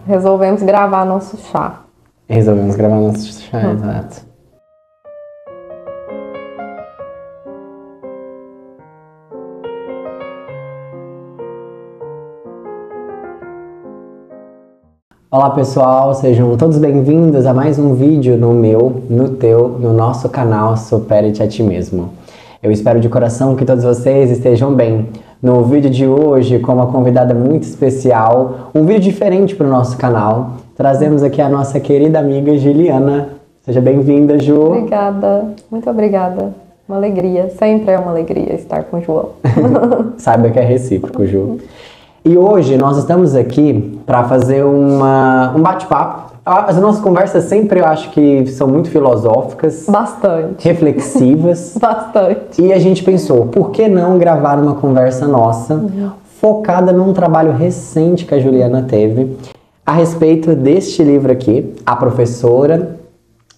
resolvemos gravar nosso chá. Resolvemos gravar nosso chá, exato. Olá pessoal, sejam todos bem-vindos a mais um vídeo no meu, no teu, no nosso canal Supere-te a Ti Mesmo. Eu espero de coração que todos vocês estejam bem. No vídeo de hoje, com uma convidada muito especial, um vídeo diferente para o nosso canal, trazemos aqui a nossa querida amiga Juliana. Seja bem-vinda, Ju. Obrigada, muito obrigada. Uma alegria, sempre é uma alegria estar com o João. Saiba que é recíproco, Ju. E hoje nós estamos aqui para fazer um bate-papo. As nossas conversas sempre eu acho que são muito filosóficas. Bastante. Reflexivas. Bastante. E a gente pensou, por que não gravar uma conversa nossa focada num trabalho recente que a Juliana teve a respeito deste livro aqui, A Professora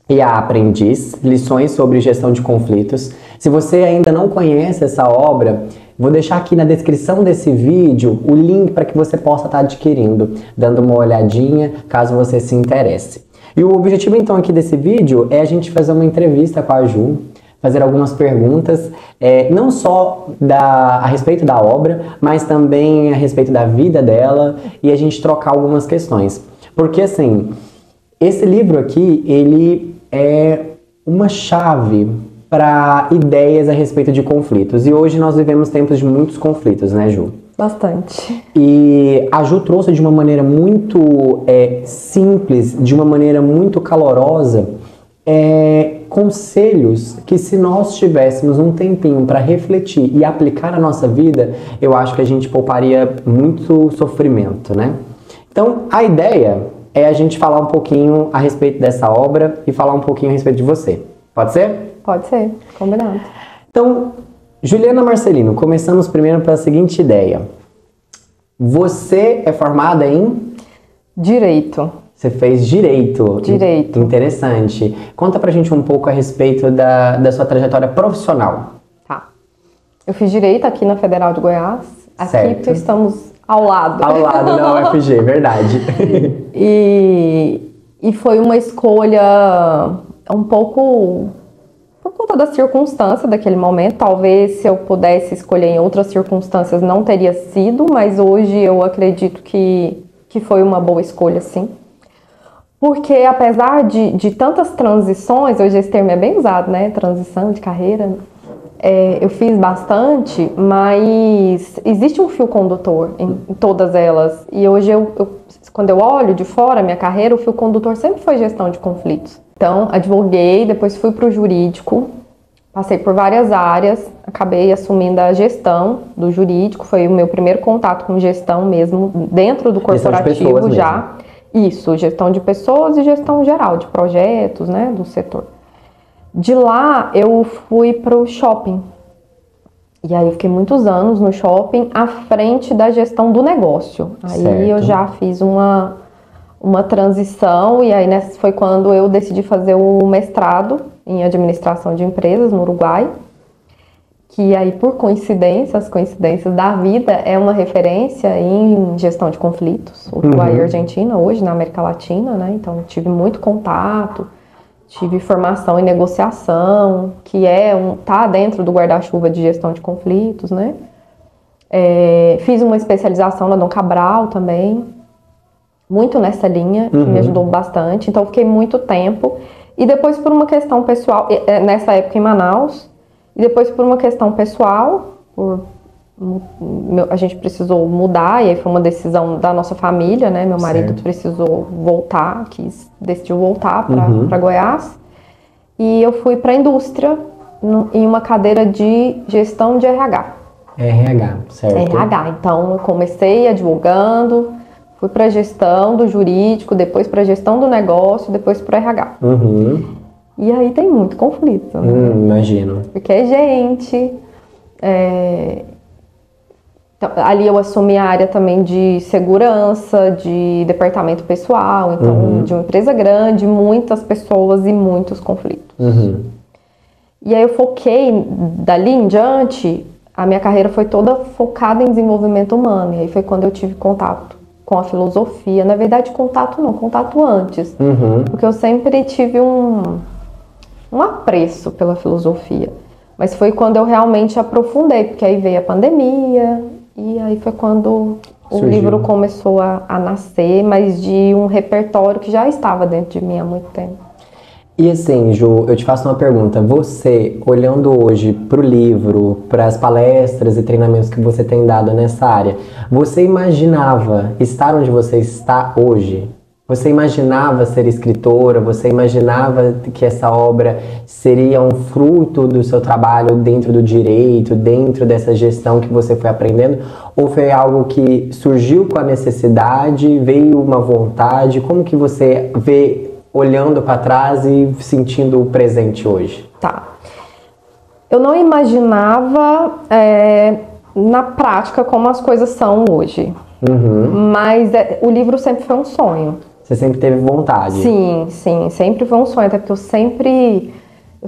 e a Aprendiz, Lições sobre Gestão de Conflitos. Se você ainda não conhece essa obra, vou deixar aqui na descrição desse vídeo o link para que você possa estar adquirindo, dando uma olhadinha caso você se interesse. E o objetivo então aqui desse vídeo é a gente fazer uma entrevista com a Ju, fazer algumas perguntas, não só a respeito da obra, mas também a respeito da vida dela e a gente trocar algumas questões. Porque assim, esse livro aqui, ele é uma chave para ideias a respeito de conflitos. E hoje nós vivemos tempos de muitos conflitos, né, Ju? Bastante. E a Ju trouxe de uma maneira muito simples, de uma maneira muito calorosa, conselhos que, se nós tivéssemos um tempinho para refletir e aplicar na nossa vida, eu acho que a gente pouparia muito sofrimento, né? Então, a ideia é a gente falar um pouquinho a respeito dessa obra e falar um pouquinho a respeito de você. Pode ser? Pode ser, combinado. Então, Juliana Marcelino, começamos primeiro pela seguinte ideia. Você é formada em? Direito. Você fez Direito. Direito. Interessante. Conta pra gente um pouco a respeito da sua trajetória profissional. Tá. Eu fiz Direito aqui na Federal de Goiás. Aqui Certo. estamos ao lado. Ao lado da UFG, verdade. E foi uma escolha um pouco por conta da circunstância daquele momento. Talvez se eu pudesse escolher em outras circunstâncias não teria sido, mas hoje eu acredito que foi uma boa escolha, sim. Porque apesar de tantas transições, hoje esse termo é bem usado, né? Transição de carreira. Eu fiz bastante, mas existe um fio condutor em todas elas. E hoje, quando eu olho de fora a minha carreira, o fio condutor sempre foi gestão de conflitos. Então, advoguei, depois fui para o jurídico, passei por várias áreas, acabei assumindo a gestão do jurídico, foi o meu primeiro contato com gestão mesmo, dentro do corporativo já. Isso, gestão de pessoas e gestão geral, de projetos, né, do setor. De lá, eu fui para o shopping. E aí, eu fiquei muitos anos no shopping, à frente da gestão do negócio. Aí, certo. Eu já fiz uma transição, e aí foi quando eu decidi fazer o mestrado em administração de empresas no Uruguai, que aí, por coincidência, as coincidências da vida, é uma referência em gestão de conflitos, Uruguai e Argentina, hoje na América Latina, né? Então, tive muito contato, tive formação em negociação, que tá dentro do guarda-chuva de gestão de conflitos, né? Fiz uma especialização na Dom Cabral também, muito nessa linha, que me ajudou bastante. Então, fiquei muito tempo. E depois, por uma questão pessoal, nessa época em Manaus, e depois por uma questão pessoal, a gente precisou mudar, e aí foi uma decisão da nossa família, né? Meu marido precisou voltar, decidiu voltar para Goiás. E eu fui para a indústria, em uma cadeira de gestão de RH. RH, certo. RH. Então, eu comecei advogando, fui para a gestão do jurídico, depois para a gestão do negócio, depois para o RH. E aí tem muito conflito. Né? Imagino. Porque é gente. Então, ali eu assumi a área também de segurança, de departamento pessoal, então de uma empresa grande, muitas pessoas e muitos conflitos. E aí eu foquei, dali em diante, a minha carreira foi toda focada em desenvolvimento humano. E aí foi quando eu tive contato com a filosofia. Na verdade, contato não, contato antes. Porque eu sempre tive um apreço pela filosofia. Mas foi quando eu realmente aprofundei, porque aí veio a pandemia, e aí foi quando o livro começou a nascer, mas de um repertório que já estava dentro de mim há muito tempo. E assim, Ju, eu te faço uma pergunta. Você, olhando hoje para o livro, para as palestras e treinamentos que você tem dado nessa área, você imaginava estar onde você está hoje? Você imaginava ser escritora? Você imaginava que essa obra seria um fruto do seu trabalho dentro do direito, dentro dessa gestão que você foi aprendendo? Ou foi algo que surgiu com a necessidade, veio uma vontade? Como que você vê olhando para trás e sentindo o presente hoje? Tá. Eu não imaginava na prática como as coisas são hoje. Mas o livro sempre foi um sonho. Você sempre teve vontade? Sim, sempre foi um sonho, até porque eu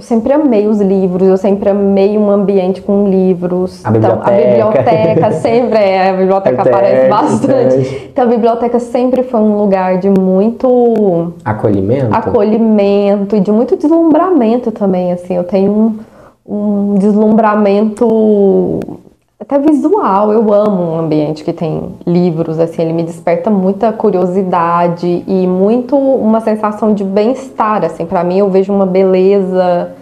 sempre amei os livros, eu sempre amei um ambiente com livros. A biblioteca. Então, a biblioteca sempre a biblioteca aparece bastante. Então a biblioteca sempre foi um lugar de muito acolhimento e de muito deslumbramento também, assim. Eu tenho um deslumbramento até visual. Eu amo um ambiente que tem livros, assim, ele me desperta muita curiosidade e muito uma sensação de bem-estar, assim. Para mim, eu vejo uma beleza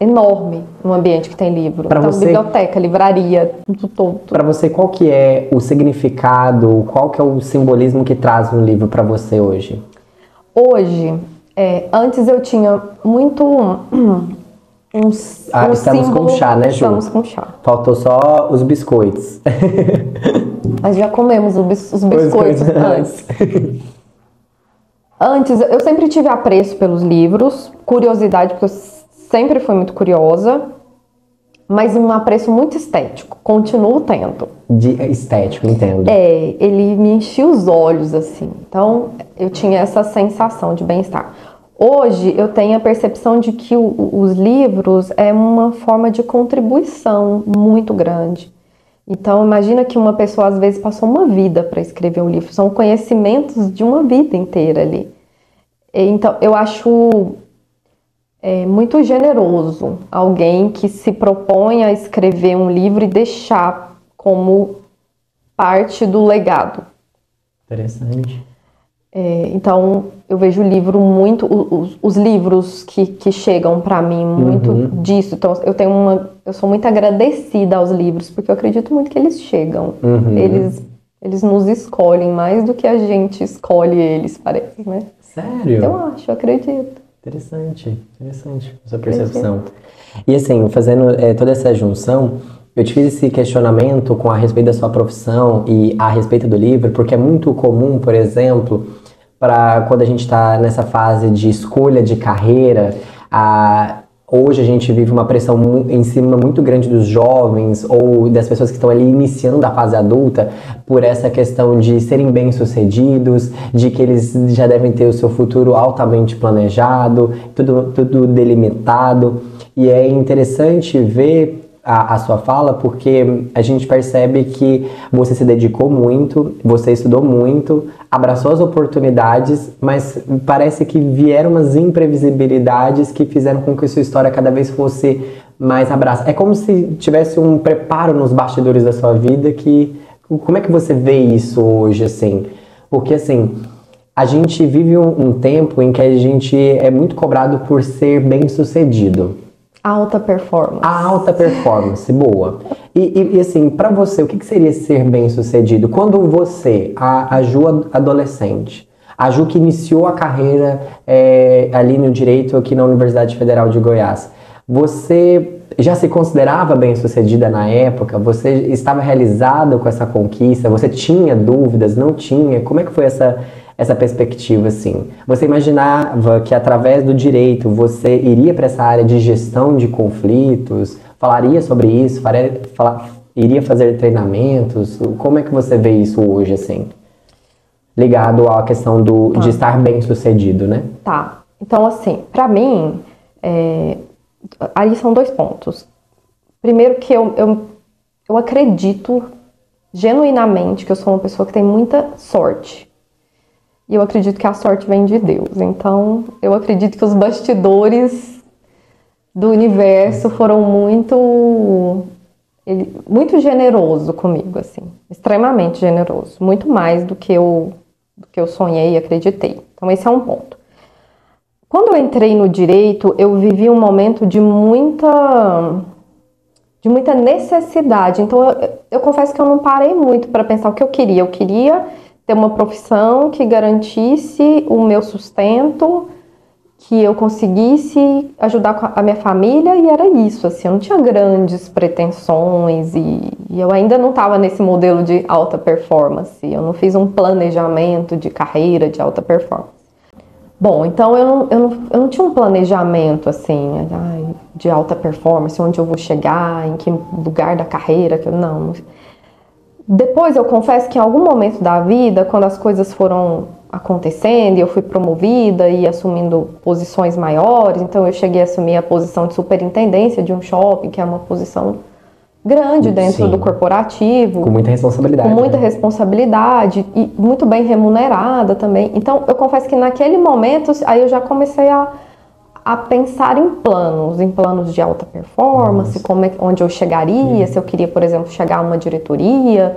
enorme no ambiente que tem livro. Então, biblioteca, livraria, tudo todo. Para você, qual que é o significado, qual que é o simbolismo que traz um livro para você hoje? Hoje, antes eu tinha muito estamos símbolo, com chá, né, Ju? Estamos com chá. Faltou só os biscoitos. Mas já comemos os biscoitos antes. Antes, eu sempre tive apreço pelos livros, curiosidade, porque eu sempre fui muito curiosa, mas um apreço muito estético. Continuo tendo. De estético, entendo. Ele me enchia os olhos, assim. Então, eu tinha essa sensação de bem-estar. Hoje, eu tenho a percepção de que os livros é uma forma de contribuição muito grande. Então, imagina que uma pessoa, às vezes, passou uma vida para escrever um livro. São conhecimentos de uma vida inteira ali. Então, eu acho muito generoso alguém que se propõe a escrever um livro e deixar como parte do legado. Interessante. Então, eu vejo o livro muito, os livros que chegam para mim muito disso. Então, eu sou muito agradecida aos livros, porque eu acredito muito que eles chegam. Eles nos escolhem mais do que a gente escolhe eles, parece, né? Sério? Eu acredito. Interessante essa percepção. E assim, fazendo toda essa junção, eu te fiz esse questionamento a respeito da sua profissão e a respeito do livro, porque é muito comum, por exemplo, para quando a gente está nessa fase de escolha de carreira, hoje a gente vive uma pressão em cima muito grande dos jovens ou das pessoas que estão ali iniciando a fase adulta por essa questão de serem bem-sucedidos, de que eles já devem ter o seu futuro altamente planejado, tudo delimitado. E é interessante ver a sua fala, porque a gente percebe que você se dedicou muito, você estudou muito, abraçou as oportunidades, mas parece que vieram umas imprevisibilidades que fizeram com que a sua história cada vez fosse mais abraçada. É como se tivesse um preparo nos bastidores da sua vida como é que você vê isso hoje, assim? Porque, assim, a gente vive um tempo em que a gente é muito cobrado por ser bem-sucedido. Alta performance. A alta performance, boa. E assim, pra você, o que seria ser bem-sucedido? Quando você, a Ju adolescente, a Ju que iniciou a carreira ali no direito aqui na Universidade Federal de Goiás, você já se considerava bem-sucedida na época? Você estava realizada com essa conquista? Você tinha dúvidas? Não tinha? Como é que foi essa perspectiva, assim? Você imaginava que através do direito você iria para essa área de gestão de conflitos? Falaria sobre isso? Iria fazer treinamentos? Como é que você vê isso hoje, assim? Ligado à questão de estar bem-sucedido, né? Tá. Então, assim, para mim, aí são dois pontos. Primeiro que eu acredito genuinamente que eu sou uma pessoa que tem muita sorte. E eu acredito que a sorte vem de Deus. Então, eu acredito que os bastidores do universo foram muito generoso comigo, assim. Extremamente generoso. Muito mais do que eu sonhei e acreditei. Então, esse é um ponto. Quando eu entrei no direito, eu vivi um momento de muita necessidade. Então, eu confesso que eu não parei muito para pensar o que eu queria. Eu queria ter uma profissão que garantisse o meu sustento, que eu conseguisse ajudar a minha família, e era isso, assim, eu não tinha grandes pretensões, e eu ainda não estava nesse modelo de alta performance, eu não fiz um planejamento de carreira de alta performance. Bom, então eu não tinha um planejamento, assim, de alta performance, onde eu vou chegar, em que lugar da carreira, não. Depois eu confesso que em algum momento da vida, quando as coisas foram acontecendo e eu fui promovida e assumindo posições maiores, então eu cheguei a assumir a posição de superintendência de um shopping, que é uma posição grande dentro do corporativo. Com muita responsabilidade. Com muita responsabilidade e muito bem remunerada também. Então eu confesso que naquele momento aí eu já comecei a pensar em planos de alta performance, onde eu chegaria, se eu queria, por exemplo, chegar a uma diretoria.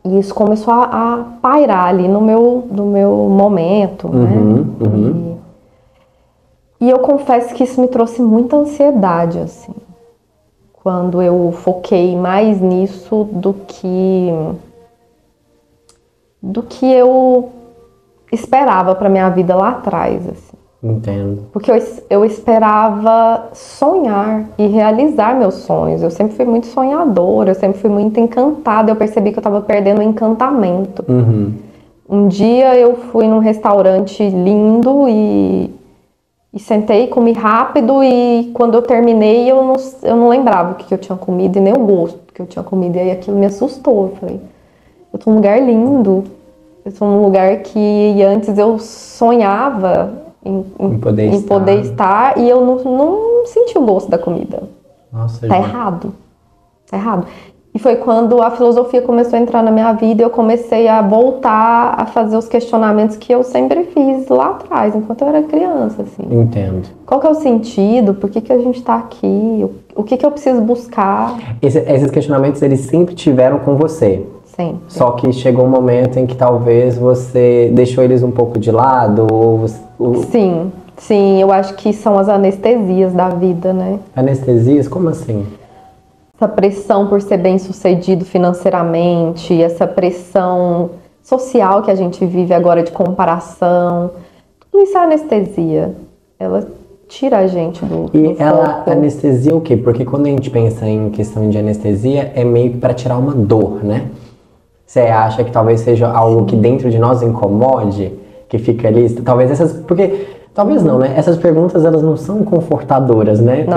E isso começou a pairar ali no meu momento, né? E eu confesso que isso me trouxe muita ansiedade, assim, quando eu foquei mais nisso do que eu esperava para minha vida lá atrás, assim. Entendo. Porque eu esperava sonhar e realizar meus sonhos. Eu sempre fui muito sonhadora, eu sempre fui muito encantada. Eu percebi que eu estava perdendo o encantamento. Um dia eu fui num restaurante lindo e sentei, comi rápido, e quando eu terminei eu não lembrava o que eu tinha comido e nem o gosto que eu tinha comido. E aí aquilo me assustou. Eu falei, eu tô num lugar lindo, eu tô num lugar que antes eu sonhava em poder estar, e eu não senti o gosto da comida. Nossa, tá errado. E foi quando a filosofia começou a entrar na minha vida e eu comecei a voltar a fazer os questionamentos que eu sempre fiz lá atrás, enquanto eu era criança, assim. Entendo. Qual que é o sentido? Por que a gente tá aqui? O que eu preciso buscar? Esses questionamentos, eles sempre tiveram com você. Sempre. Só que chegou um momento em que talvez você deixou eles um pouco de lado, Sim, eu acho que são as anestesias da vida, né? Anestesias? Como assim? Essa pressão por ser bem-sucedido financeiramente, essa pressão social que a gente vive agora de comparação, tudo isso é anestesia. Ela tira a gente do ela foco. anestesia o quê? Porque quando a gente pensa em questão de anestesia, é meio que para tirar uma dor, né? Você acha que talvez seja algo que dentro de nós incomode, que fica ali, talvez talvez não, né? Essas perguntas, elas não são confortadoras, né?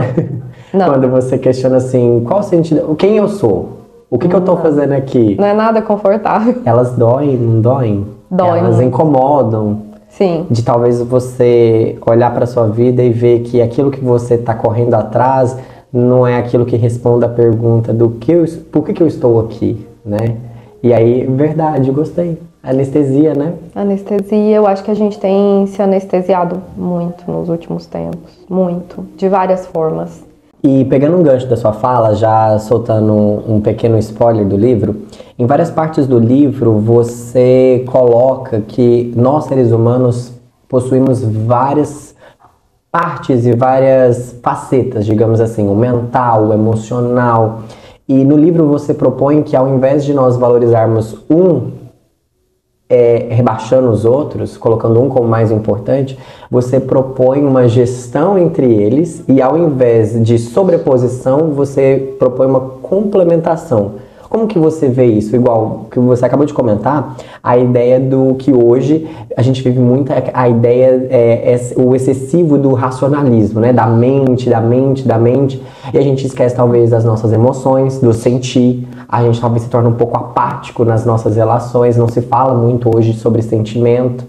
Não. Quando você questiona assim, qual o sentido, quem eu sou? O que eu tô fazendo aqui? Não é nada confortável. Elas doem, não doem? Elas muito. incomodam. Sim. De talvez você olhar para sua vida e ver que aquilo que você tá correndo atrás não é aquilo que responde a pergunta por que eu estou aqui, né? E aí, verdade, gostei. Anestesia, né? Anestesia, eu acho que a gente tem se anestesiado muito nos últimos tempos. Muito. De várias formas. E pegando um gancho da sua fala, já soltando um pequeno spoiler do livro, em várias partes do livro você coloca que nós, seres humanos, possuímos várias partes e várias facetas, digamos assim, o mental, o emocional. E no livro você propõe que ao invés de nós valorizarmos rebaixando os outros, colocando um como mais importante, você propõe uma gestão entre eles e ao invés de sobreposição, você propõe uma complementação. Como que você vê isso? Igual que você acabou de comentar, a ideia do que hoje a gente vive muito, a ideia o excessivo do racionalismo, né? Da mente, e a gente esquece talvez das nossas emoções, do sentir, a gente talvez se torna um pouco apático nas nossas relações, não se fala muito hoje sobre sentimento.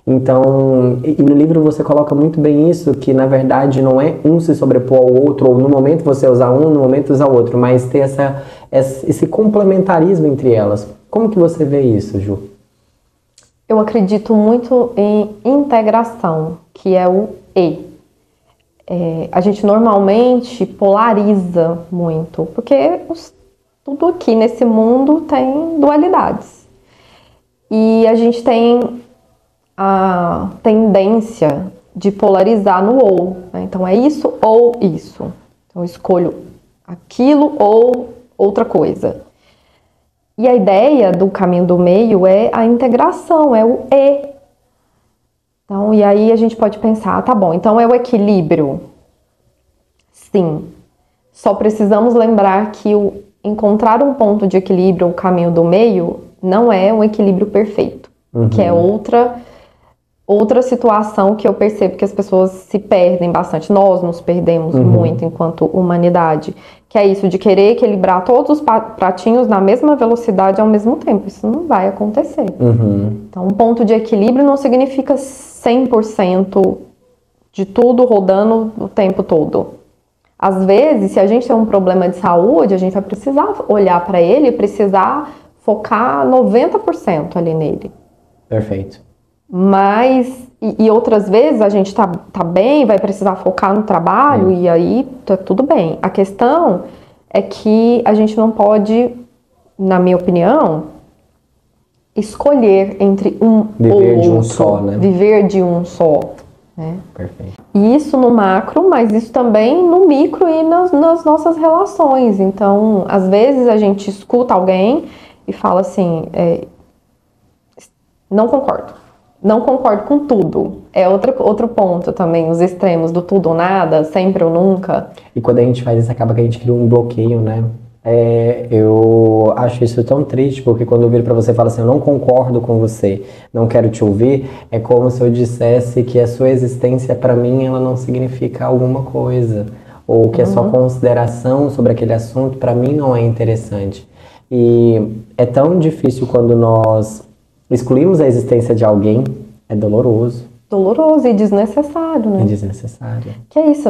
Então, e no livro você coloca muito bem isso, que na verdade não é um se sobrepor ao outro, ou no momento você usar um, no momento usar o outro, mas ter esse complementarismo entre elas. Como que você vê isso, Ju? Eu acredito muito em integração, que é o E. A gente normalmente polariza muito, porque tudo aqui nesse mundo tem dualidades. E a gente tem a tendência de polarizar no ou, né? Então é isso ou isso. Então eu escolho aquilo ou outra coisa. E a ideia do caminho do meio é a integração, é o E. Então, e aí a gente pode pensar, tá bom, então é o equilíbrio. Sim. Só precisamos lembrar que encontrar um ponto de equilíbrio, o caminho do meio, não é um equilíbrio perfeito. Que é outra situação que eu percebo que as pessoas se perdem bastante. Nós nos perdemos muito enquanto humanidade. Que é isso de querer equilibrar todos os pratinhos na mesma velocidade ao mesmo tempo. Isso não vai acontecer. Então, um ponto de equilíbrio não significa 100% de tudo rodando o tempo todo. Às vezes, se a gente tem um problema de saúde, a gente vai precisar olhar para ele e precisar focar 90% ali nele. Perfeito. Mas, e outras vezes a gente tá bem, vai precisar focar no trabalho e aí tá tudo bem. A questão é que a gente não pode, na minha opinião, escolher entre um ou outro. Viver de um só, né? Viver de um só. Né? Perfeito. E isso no macro, mas isso também no micro e nas nossas relações. Então, às vezes a gente escuta alguém e fala assim, não concordo. Não concordo com tudo. É outro ponto também, os extremos do tudo ou nada, sempre ou nunca. E quando a gente faz isso, acaba que a gente cria um bloqueio, né? Eu acho isso tão triste, porque quando eu viro pra você e falo assim, eu não concordo com você, não quero te ouvir, é como se eu dissesse que a sua existência, pra mim, ela não significa alguma coisa. Ou que a sua consideração sobre aquele assunto, pra mim, não é interessante. E é tão difícil quando nós excluímos a existência de alguém, é doloroso. Doloroso e desnecessário, né? É desnecessário. Que é isso,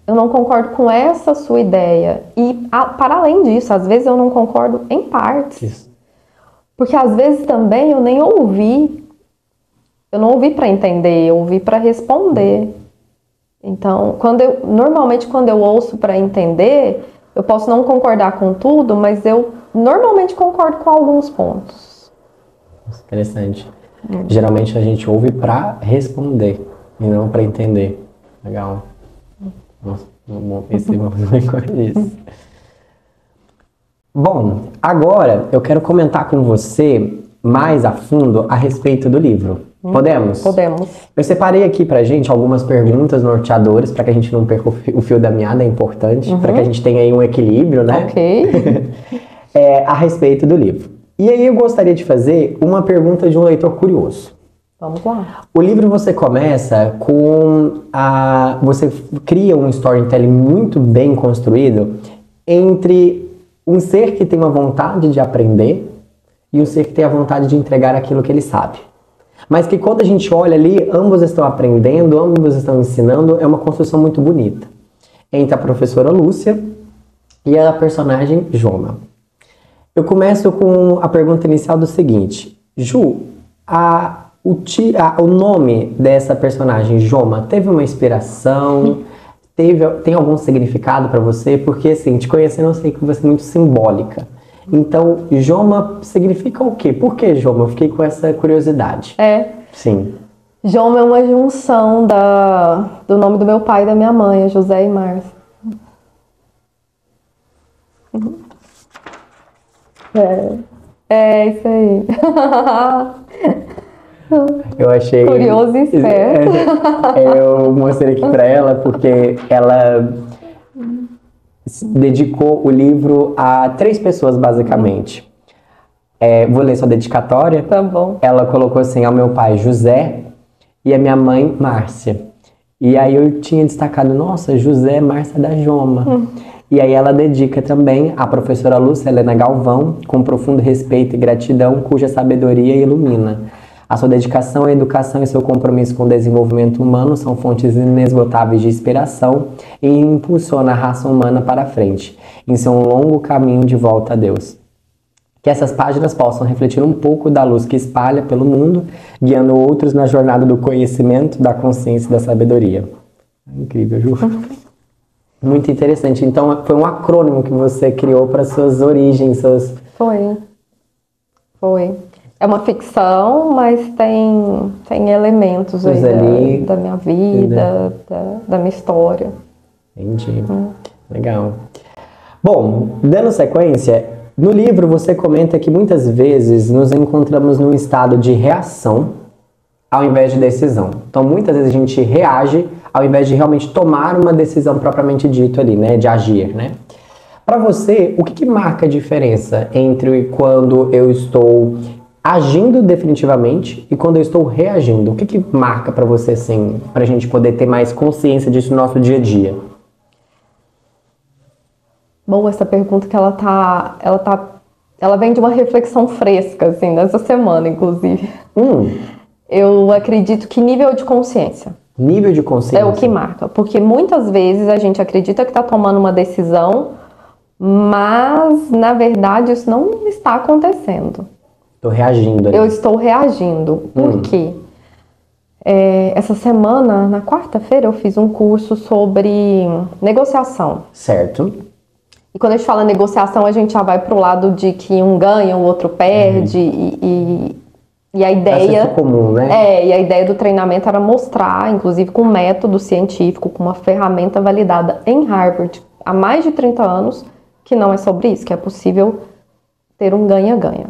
eu não concordo com essa sua ideia. E, para além disso, às vezes eu não concordo em partes. Isso. Porque às vezes também eu nem ouvi. Eu não ouvi para entender, eu ouvi para responder. Então, normalmente quando eu ouço para entender, eu posso não concordar com tudo, mas eu normalmente concordo com alguns pontos. Interessante. Geralmente a gente ouve para responder e não para entender. Legal. Nossa, não pensei nisso. Bom, agora eu quero comentar com você mais a fundo a respeito do livro. Podemos? Podemos. Eu separei aqui pra gente algumas perguntas norteadoras para que a gente não perca o fio da meada, é importante, para que a gente tenha aí um equilíbrio, né? Ok. A respeito do livro. E aí eu gostaria de fazer uma pergunta de um leitor curioso. Vamos lá. O livro você começa com você cria um storytelling muito bem construído entre um ser que tem uma vontade de aprender e um ser que tem a vontade de entregar aquilo que ele sabe. Mas que quando a gente olha ali, ambos estão aprendendo, ambos estão ensinando, é uma construção muito bonita. Entre a professora Lúcia e a personagem Joma. Eu começo com a pergunta inicial do seguinte. Ju, o nome dessa personagem, Joma, teve uma inspiração? Tem algum significado para você? Porque, assim, te conhecendo, eu sei que você é muito simbólica. Então, Joma significa o quê? Por que Joma? Eu fiquei com essa curiosidade. Sim. Joma é uma junção do nome do meu pai e da minha mãe, José e Márcia. É isso aí. Eu achei... Curioso e esperto. Eu mostrei aqui pra ela porque ela dedicou o livro a 3 pessoas, basicamente. Vou ler sua dedicatória. Tá bom. Ela colocou assim, ao meu pai, José, e a minha mãe, Márcia. E aí eu tinha destacado, nossa, José Márcia da Joma. E aí ela dedica também à professora Lúcia Helena Galvão, com profundo respeito e gratidão, cuja sabedoria ilumina. A sua dedicação à educação e seu compromisso com o desenvolvimento humano são fontes inesgotáveis de inspiração e impulsionam a raça humana para a frente, em seu longo caminho de volta a Deus. Que essas páginas possam refletir um pouco da luz que espalha pelo mundo, guiando outros na jornada do conhecimento, da consciência e da sabedoria. Incrível, Ju. Muito interessante. Então, foi um acrônimo que você criou para suas origens, seus... Foi. É uma ficção, mas tem elementos aí da minha vida, da minha história. Entendi. Legal. Bom, dando sequência, no livro você comenta que muitas vezes nos encontramos num estado de reação ao invés de decisão. Então, muitas vezes a gente reage ao invés de realmente tomar uma decisão propriamente dito ali, né? De agir, né? Para você, o que marca a diferença entre quando eu estou agindo definitivamente e quando eu estou reagindo? O que marca para você, assim, para a gente poder ter mais consciência disso no nosso dia a dia? Bom, essa pergunta que ela vem de uma reflexão fresca, assim, nessa semana, inclusive. Eu acredito que nível de consciência. Nível de consciência. É o que marca, porque muitas vezes a gente acredita que está tomando uma decisão, mas, na verdade, isso não está acontecendo. Estou reagindo ali. Eu estou reagindo. Por quê? Essa semana, na quarta-feira, eu fiz um curso sobre negociação. Certo. E quando a gente fala negociação, a gente já vai para o lado de que um ganha, o outro perde. E a ideia... Isso é comum, né? E a ideia do treinamento era mostrar, inclusive com um método científico, com uma ferramenta validada em Harvard há mais de 30 anos, que não é sobre isso, que é possível ter um ganha-ganha.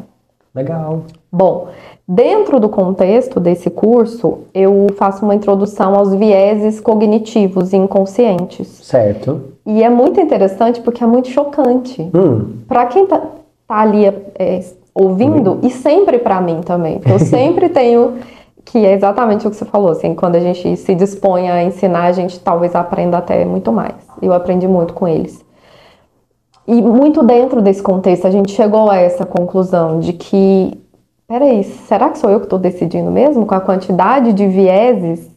Legal. Bom, dentro do contexto desse curso, eu faço uma introdução aos vieses cognitivos e inconscientes. Certo. E é muito interessante porque é muito chocante. Para quem tá ali ouvindo, e sempre para mim também. Porque eu sempre tenho, que é exatamente o que você falou, assim, quando a gente se dispõe a ensinar, a gente talvez aprenda até muito mais. Eu aprendi muito com eles. E muito dentro desse contexto, a gente chegou a essa conclusão de que, peraí, será que sou eu que estou decidindo mesmo? Com a quantidade de vieses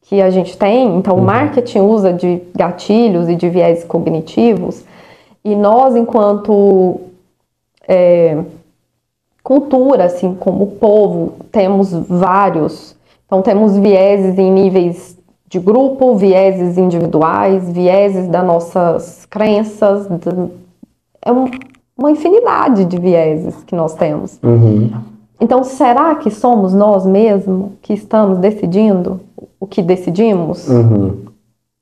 que a gente tem? Então, o marketing usa de gatilhos e de vieses cognitivos, e nós, enquanto cultura, assim como povo, temos vários. Então, temos vieses em níveis de grupo, vieses individuais, vieses das nossas crenças. É uma infinidade de vieses que nós temos. Então, será que somos nós mesmos que estamos decidindo o que decidimos?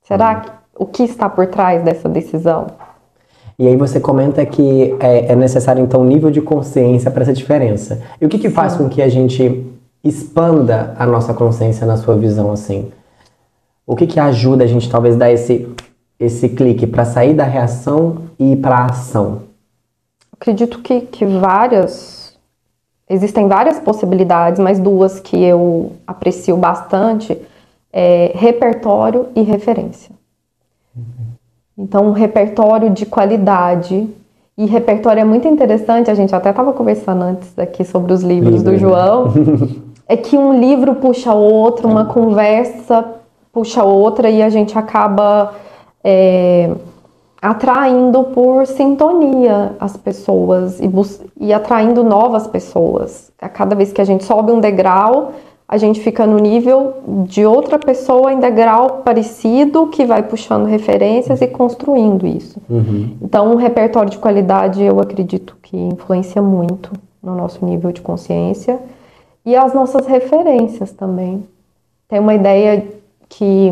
Será que o que está por trás dessa decisão? E aí você comenta que é necessário, então, um nível de consciência para essa diferença. E o que faz com que a gente expanda a nossa consciência na sua visão, assim? O que ajuda a gente, talvez, dar esse clique para sair da reação e ir para a ação? Acredito que existem várias possibilidades, mas duas que eu aprecio bastante é repertório e referência. Então, um repertório de qualidade. E repertório é muito interessante, a gente até estava conversando antes aqui sobre os livros do João. É que um livro puxa outro, uma conversa puxa outra, e a gente acaba atraindo por sintonia as pessoas e atraindo novas pessoas. A cada vez que a gente sobe um degrau, a gente fica no nível de outra pessoa em degrau parecido, que vai puxando referências e construindo isso. Então, um repertório de qualidade, eu acredito que influencia muito no nosso nível de consciência. E as nossas referências também. Tem uma ideia que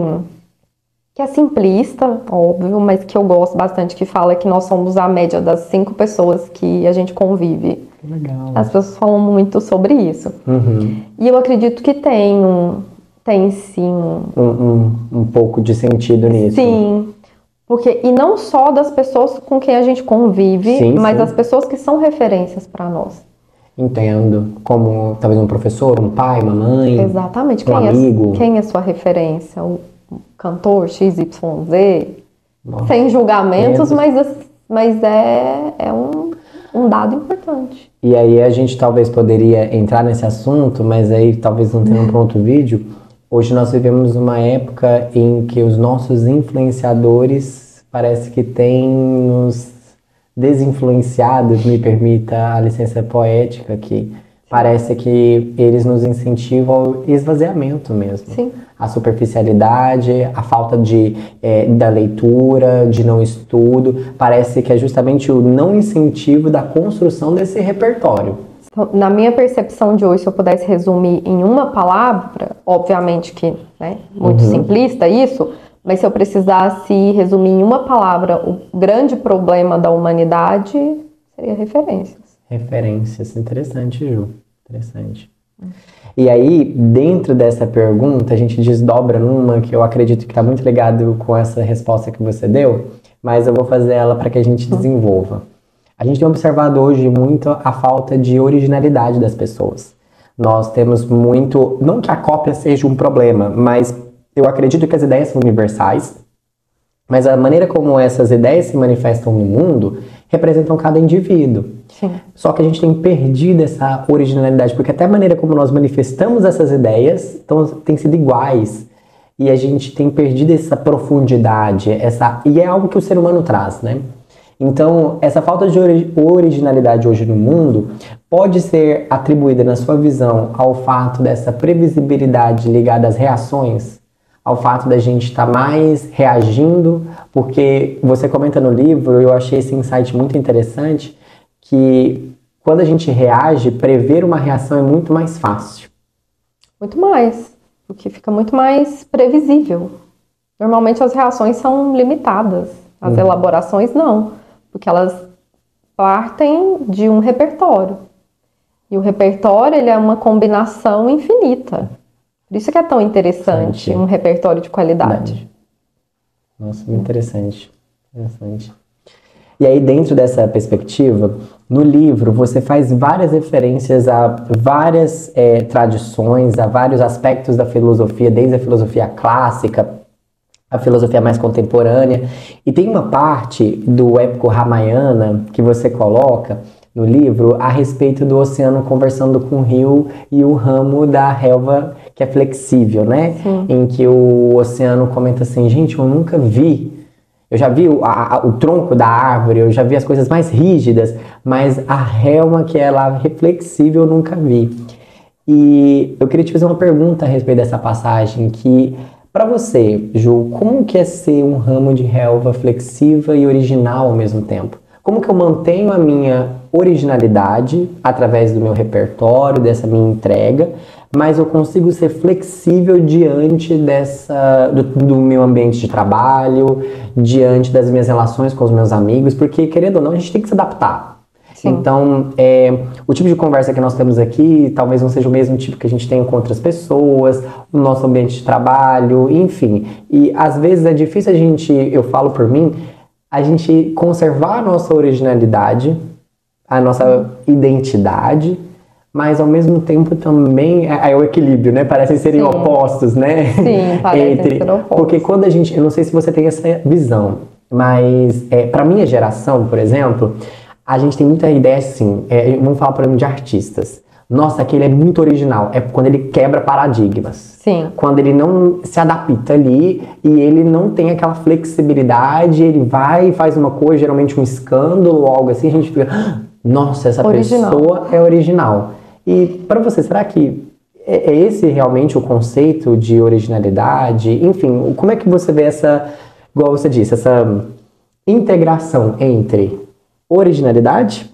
é simplista, óbvio, mas que eu gosto bastante, que fala que nós somos a média das 5 pessoas que a gente convive. Legal. As pessoas falam muito sobre isso. E eu acredito que tem sim um pouco de sentido nisso. Sim, porque e não só das pessoas com quem a gente convive, mas das pessoas que são referências para nós. Entendo. Como talvez um professor, um pai, uma mãe. Exatamente. Um amigo. Quem é sua referência? O cantor XYZ? Nossa. Sem julgamentos, mas é um... Um dado importante. E aí a gente talvez poderia entrar nesse assunto, mas aí talvez não tenha um outro vídeo. Hoje nós vivemos uma época em que os nossos influenciadores parece que têm nos desinfluenciado, me permita a licença poética aqui. Parece que eles nos incentivam ao esvaziamento mesmo. Sim. A superficialidade, a falta da leitura, de não estudo. Parece que é justamente o não incentivo da construção desse repertório. Então, na minha percepção de hoje, se eu pudesse resumir em uma palavra, obviamente que, né, muito simplista isso, mas se eu precisasse resumir em uma palavra o grande problema da humanidade, seria referências. Referências, interessante, Ju. Interessante. E aí, dentro dessa pergunta, a gente desdobra numa que eu acredito que está muito ligado com essa resposta que você deu, mas eu vou fazer ela para que a gente desenvolva. A gente tem observado hoje muito a falta de originalidade das pessoas. Nós temos muito, não que a cópia seja um problema, mas eu acredito que as ideias são universais, mas a maneira como essas ideias se manifestam no mundo representam cada indivíduo. Sim. Só que a gente tem perdido essa originalidade, porque até a maneira como nós manifestamos essas ideias tem sido iguais. E a gente tem perdido essa profundidade, e é algo que o ser humano traz, né? Então, essa falta de originalidade hoje no mundo pode ser atribuída, na sua visão, ao fato dessa previsibilidade ligada às reações, ao fato da gente estar mais reagindo, porque você comenta no livro, eu achei esse insight muito interessante, que quando a gente reage, prever uma reação é muito mais fácil. Muito mais, porque fica muito mais previsível. Normalmente as reações são limitadas, as elaborações não, porque elas partem de um repertório. E o repertório, ele é uma combinação infinita. Por isso que é tão interessante um repertório de qualidade. Nossa, muito interessante. E aí, dentro dessa perspectiva, no livro você faz várias referências a várias tradições, a vários aspectos da filosofia, desde a filosofia clássica, a filosofia mais contemporânea. E tem uma parte do épico Ramayana que você coloca no livro a respeito do oceano conversando com o rio e o ramo da relva que é flexível, né? Sim. Em que o oceano comenta assim, gente, eu nunca vi, eu já vi o tronco da árvore, eu já vi as coisas mais rígidas, mas a relva que é lá reflexível eu nunca vi. E eu queria te fazer uma pergunta a respeito dessa passagem, que para você, Ju, como que é ser um ramo de relva flexível e original ao mesmo tempo? Como que eu mantenho a minha originalidade através do meu repertório, dessa minha entrega, mas eu consigo ser flexível diante do meu ambiente de trabalho, diante das minhas relações com os meus amigos, porque, querendo ou não, a gente tem que se adaptar. Sim. Então, o tipo de conversa que nós temos aqui talvez não seja o mesmo tipo que a gente tem com outras pessoas, no nosso ambiente de trabalho, enfim. E às vezes é difícil eu falo por mim, a gente conservar a nossa originalidade, a nossa identidade, mas ao mesmo tempo também é o equilíbrio, né? Parecem serem opostos, né? Sim, parecem ser opostos. Porque quando eu não sei se você tem essa visão, mas para minha geração, por exemplo, a gente tem muita ideia assim, vamos falar por exemplo de artistas. Nossa, aquele é muito original, é quando ele quebra paradigmas. Sim. Quando ele não se adapta ali e ele não tem aquela flexibilidade, ele vai e faz uma coisa, geralmente um escândalo ou algo assim, a gente fica, nossa, essa pessoa é original. E para você, será que é esse realmente o conceito de originalidade? Enfim, como é que você vê igual você disse, essa integração entre originalidade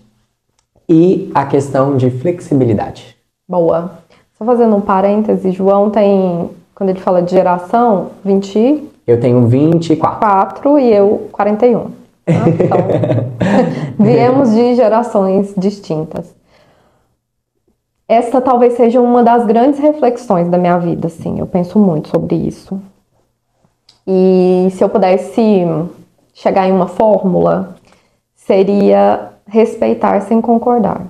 e a questão de flexibilidade? Boa. Só fazendo um parêntese, João tem, quando ele fala de geração, 20... Eu tenho 24. E eu 41. Tá? Então, viemos de gerações distintas. Essa talvez seja uma das grandes reflexões da minha vida, assim. Eu penso muito sobre isso. E se eu pudesse chegar em uma fórmula, seria respeitar sem concordar.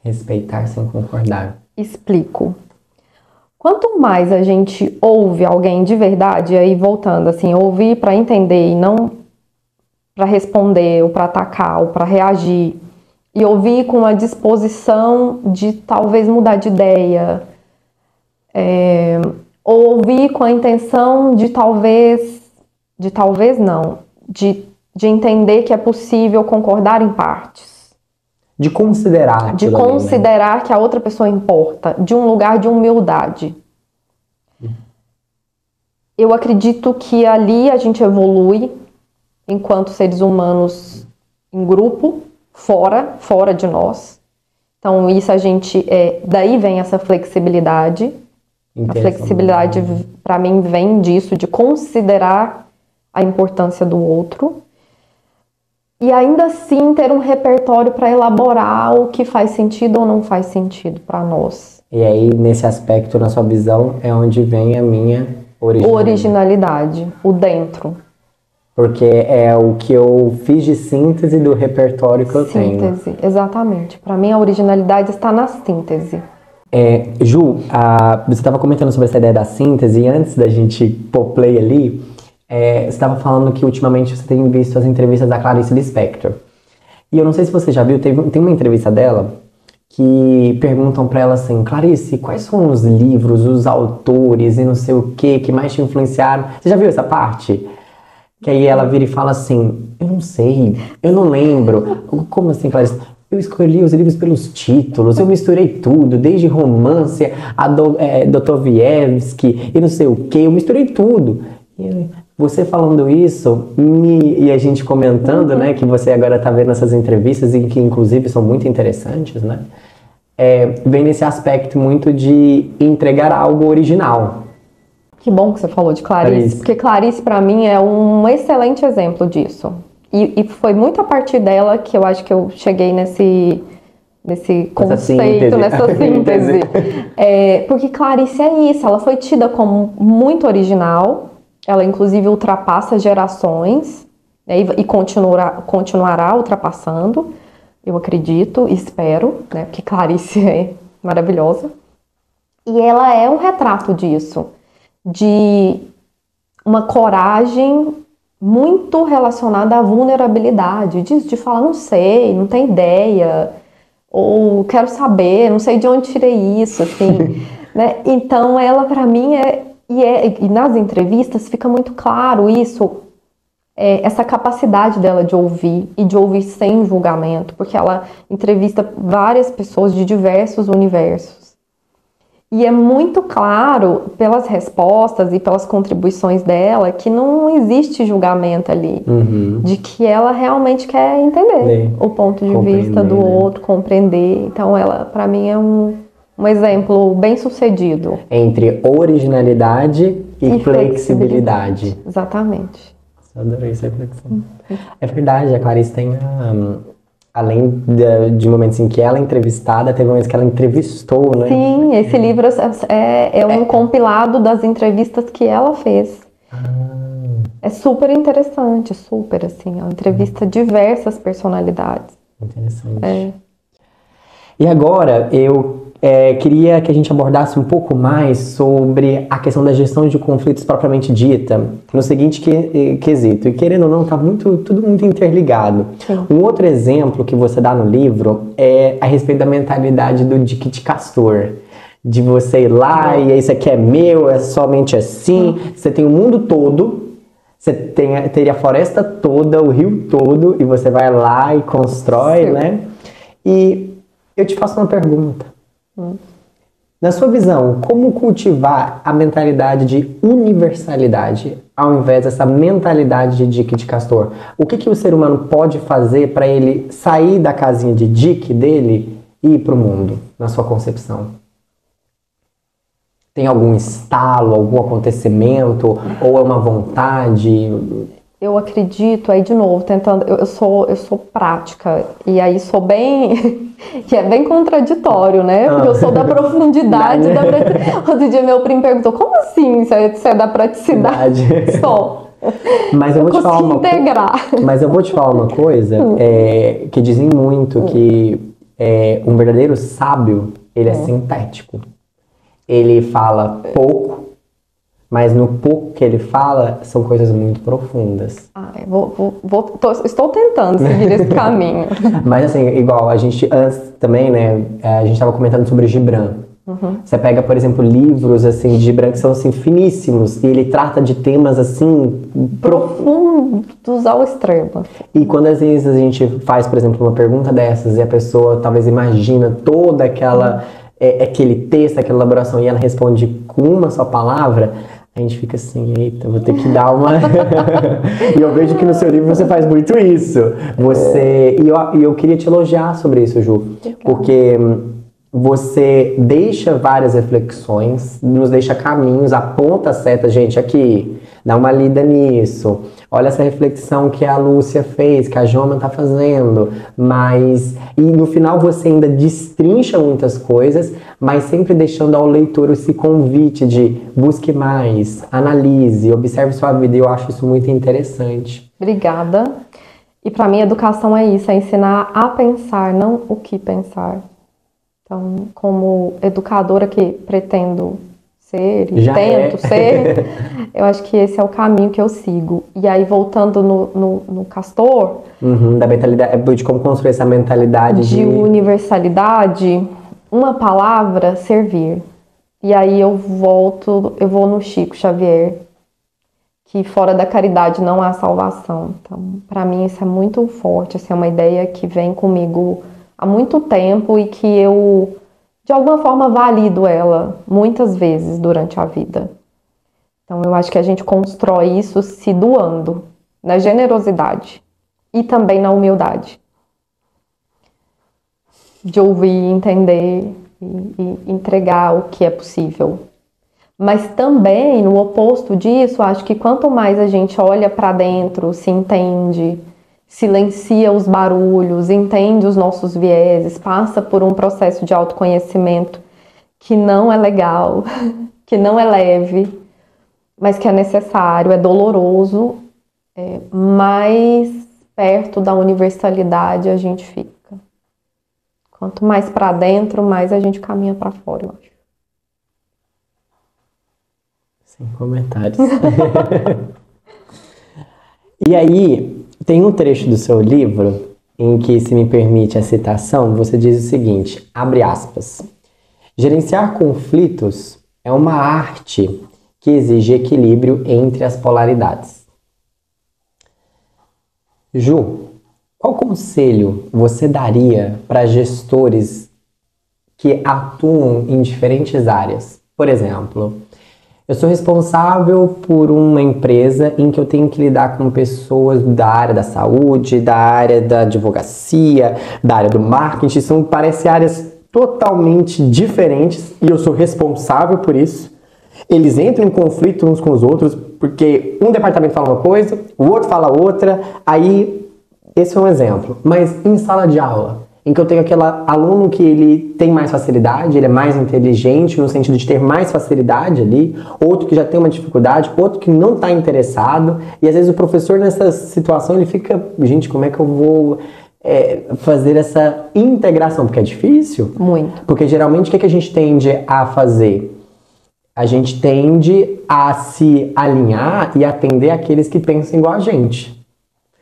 Respeitar sem concordar. Explico. Quanto mais a gente ouve alguém de verdade, aí voltando assim, ouvir para entender e não para responder ou para atacar ou para reagir, E ouvir com a disposição de talvez mudar de ideia. Ou ouvir com a intenção de entender que é possível concordar em partes. De considerar. De considerar ali, né? Que a outra pessoa importa, de um lugar de humildade. Eu acredito que ali a gente evolui enquanto seres humanos em grupo, fora de nós. Então isso daí vem essa flexibilidade. A flexibilidade para mim vem disso, de considerar a importância do outro. E ainda assim ter um repertório para elaborar o que faz sentido ou não faz sentido para nós. E aí, nesse aspecto, na sua visão, é onde vem a minha originalidade, o dentro. Porque é o que eu fiz de síntese do repertório que eu tenho. Síntese, exatamente. Para mim, a originalidade está na síntese. Ju, você estava comentando sobre essa ideia da síntese, e antes da gente pôr play ali, você estava falando que ultimamente você tem visto as entrevistas da Clarice Lispector. E eu não sei se você já viu, tem uma entrevista dela que perguntam para ela assim: Clarice, quais são os livros, os autores e não sei o que mais te influenciaram? Você já viu essa parte? Que aí ela vira e fala assim: eu não sei, eu não lembro. Como assim, Clarice? Eu escolhi os livros pelos títulos, eu misturei tudo, desde romance a Dostoiévski e não sei o que, eu misturei tudo. E você falando isso, e a gente comentando, né, que você agora tá vendo essas entrevistas e que inclusive são muito interessantes, né, vem nesse aspecto muito de entregar algo original. Que bom que você falou de Clarice, porque Clarice para mim é um excelente exemplo disso. E foi muito a partir dela que eu acho que eu cheguei nesse conceito, nessa síntese. Porque Clarice é isso, ela foi tida como muito original, ela inclusive ultrapassa gerações, né, e continuará ultrapassando, eu acredito, espero, né, porque Clarice é maravilhosa. E ela é um retrato disso, de uma coragem muito relacionada à vulnerabilidade, de falar, não sei, não tenho ideia, ou quero saber, não sei de onde tirei isso, assim, né? Então ela para mim e nas entrevistas fica muito claro isso, essa capacidade dela de ouvir, e de ouvir sem julgamento, porque ela entrevista várias pessoas de diversos universos. E é muito claro, pelas respostas e pelas contribuições dela, que não existe julgamento ali. Uhum. De que ela realmente quer entender o ponto de vista do outro, compreender. Então ela, para mim, é um exemplo bem sucedido. Entre originalidade e flexibilidade. Exatamente. Eu adorei essa reflexão. É verdade, a Clarice tem além de momentos em que ela é entrevistada, teve momentos que ela entrevistou, né? Sim, esse livro é um compilado das entrevistas que ela fez. É super interessante, super, assim, ela entrevista diversas personalidades. Interessante. E agora, eu queria que a gente abordasse um pouco mais sobre a questão da gestão de conflitos propriamente dita, no seguinte quesito. E querendo ou não, tá tudo muito interligado. Sim. Um outro exemplo que você dá no livro é a respeito da mentalidade do Dick de Castor. De você ir lá e isso aqui é meu, é somente assim. Você tem o mundo todo, você teria a floresta toda, o rio todo, e você vai lá e constrói, sim, né? E eu te faço uma pergunta. Na sua visão, como cultivar a mentalidade de universalidade ao invés dessa mentalidade de Dick de Castor? O que o ser humano pode fazer para ele sair da casinha de Dick dele e ir para o mundo, na sua concepção? Tem algum estalo, algum acontecimento, ou é uma vontade? Eu acredito, aí de novo, eu sou prática, e aí sou bem, que é bem contraditório, né? Porque eu sou da profundidade, Outro dia meu primo perguntou, como assim você é da praticidade? Sou. Mas eu vou te falar Mas eu vou te falar uma coisa, que dizem muito que um verdadeiro sábio, ele é sintético. Ele fala pouco, mas no pouco que ele fala, são coisas muito profundas. Estou tentando seguir esse caminho. Mas assim, igual a gente antes também, né, a gente estava comentando sobre Gibran. Você pega, por exemplo, livros assim, de Gibran que são assim, finíssimos, e ele trata de temas assim profundos ao extremo. E quando às vezes a gente faz, por exemplo, uma pergunta dessas e a pessoa talvez imagina toda aquele texto, aquela elaboração, e ela responde com uma só palavra, a gente fica assim, eita, vou ter que dar uma... E eu vejo que no seu livro você faz muito isso. E eu queria te elogiar sobre isso, Ju, porque você deixa várias reflexões, nos deixa caminhos, aponta seta, gente, aqui, dá uma lida nisso. Olha essa reflexão que a Lúcia fez, que a Joma está fazendo, e no final você ainda destrincha muitas coisas, mas sempre deixando ao leitor esse convite de busque mais, analise, observe sua vida, e eu acho isso muito interessante. Obrigada. E para mim, educação é isso, é ensinar a pensar, não o que pensar. Então, como educadora que pretendo ser e tento ser, eu acho que esse é o caminho que eu sigo. E aí, voltando no Castor... Da mentalidade, de como construir essa mentalidade de universalidade, uma palavra, servir. E aí eu vou no Chico Xavier, que fora da caridade não há salvação. Então, para mim, isso é muito forte, assim, é uma ideia que vem comigo há muito tempo e que eu, de alguma forma, valido ela muitas vezes durante a vida. Então, eu acho que a gente constrói isso se doando, na generosidade e também na humildade. De ouvir, entender e entregar o que é possível. Mas também, no oposto disso, acho que quanto mais a gente olha para dentro, se entende, silencia os barulhos, entende os nossos vieses, passa por um processo de autoconhecimento que não é legal, que não é leve, mas que é necessário, é doloroso, mais perto da universalidade a gente fica. Quanto mais para dentro, mais a gente caminha para fora, eu acho. Sem comentários. E aí, tem um trecho do seu livro em que, se me permite a citação, você diz o seguinte, abre aspas, gerenciar conflitos é uma arte que exige equilíbrio entre as polaridades. Ju, qual conselho você daria para gestores que atuam em diferentes áreas? Por exemplo, eu sou responsável por uma empresa em que eu tenho que lidar com pessoas da área da saúde, da área da advocacia, da área do marketing. São, parece, áreas totalmente diferentes e eu sou responsável por isso. Eles entram em conflito uns com os outros porque um departamento fala uma coisa, o outro fala outra. Aí, esse é um exemplo. Mas em sala de aula, em que eu tenho aquele aluno que ele tem mais facilidade, ele é mais inteligente no sentido de ter mais facilidade ali, outro que já tem uma dificuldade, outro que não está interessado, e às vezes o professor nessa situação ele fica, gente, como é que eu vou fazer essa integração? Porque é difícil. Muito. Porque geralmente o que a gente tende a fazer? A gente tende a se alinhar e atender aqueles que pensam igual a gente.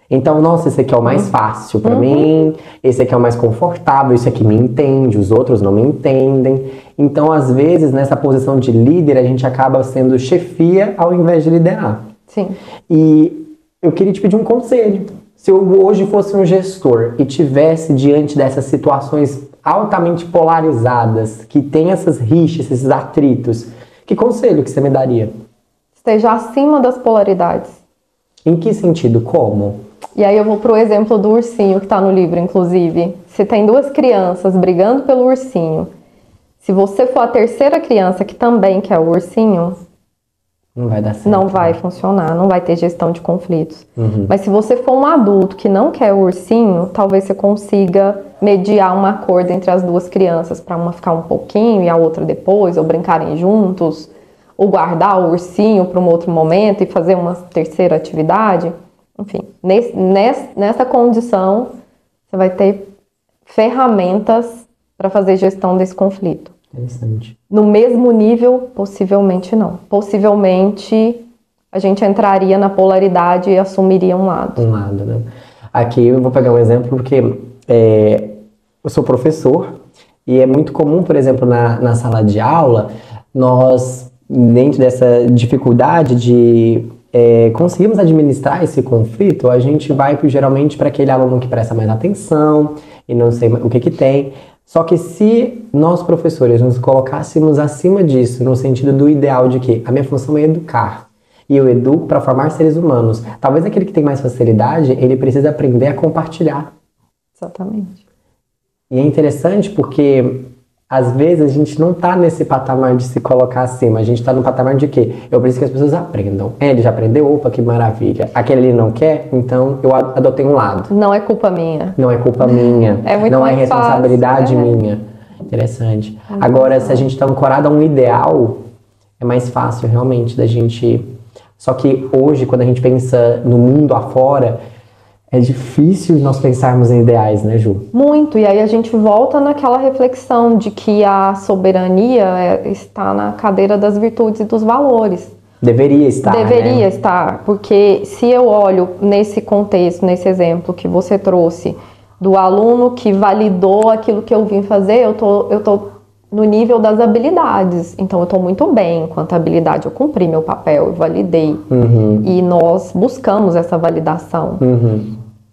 Então, nossa, esse aqui é o mais fácil para mim, esse aqui é o mais confortável, esse aqui me entende, os outros não me entendem. Então, às vezes, nessa posição de líder, a gente acaba sendo chefia ao invés de liderar. Sim. E eu queria te pedir um conselho. Se eu hoje fosse um gestor e tivesse diante dessas situações altamente polarizadas, que tem essas rixas, esses atritos, que conselho que você me daria? Esteja acima das polaridades. Em que sentido? Como? E aí eu vou pro exemplo do ursinho que está no livro, inclusive. Se tem duas crianças brigando pelo ursinho, se você for a terceira criança que também quer o ursinho, não vai dar certo. Não vai funcionar, não vai ter gestão de conflitos. Mas se você for um adulto que não quer o ursinho, talvez você consiga mediar um acordo entre as duas crianças para uma ficar um pouquinho e a outra depois, ou brincarem juntos, ou guardar o ursinho para um outro momento e fazer uma terceira atividade. Enfim, nessa condição, você vai ter ferramentas para fazer gestão desse conflito. Interessante. No mesmo nível, possivelmente não. Possivelmente a gente entraria na polaridade e assumiria um lado. Um lado, né? Aqui eu vou pegar um exemplo porque eu sou professor e é muito comum, por exemplo, na sala de aula, nós, dentro dessa dificuldade de conseguirmos administrar esse conflito, a gente vai geralmente para aquele aluno que presta mais atenção e não sei o que tem. Só que se nós, professores, nos colocássemos acima disso, no sentido do ideal de que a minha função é educar, e eu educo para formar seres humanos, talvez aquele que tem mais facilidade, ele precisa aprender a compartilhar. Exatamente. E é interessante porque, às vezes, a gente não tá nesse patamar de se colocar acima, a gente tá no patamar de quê? Eu preciso que as pessoas aprendam. Ele já aprendeu? Opa, que maravilha. Aquele ali não quer? Então eu adotei um lado. Não é culpa minha. Não é culpa minha. É muito não mais é responsabilidade fácil, minha. Interessante. Agora, se a gente tá ancorado a um ideal, é mais fácil realmente da gente... Só que hoje, quando a gente pensa no mundo afora, é difícil nós pensarmos em ideais, né, Ju? Muito, e aí a gente volta naquela reflexão de que a soberania está na cadeira das virtudes e dos valores. Deveria estar, Deveria né? estar, porque se eu olho nesse contexto, nesse exemplo que você trouxe, do aluno que validou aquilo que eu vim fazer, eu tô no nível das habilidades. Então, eu estou muito bem quanto à habilidade. Eu cumpri meu papel, eu validei. E nós buscamos essa validação.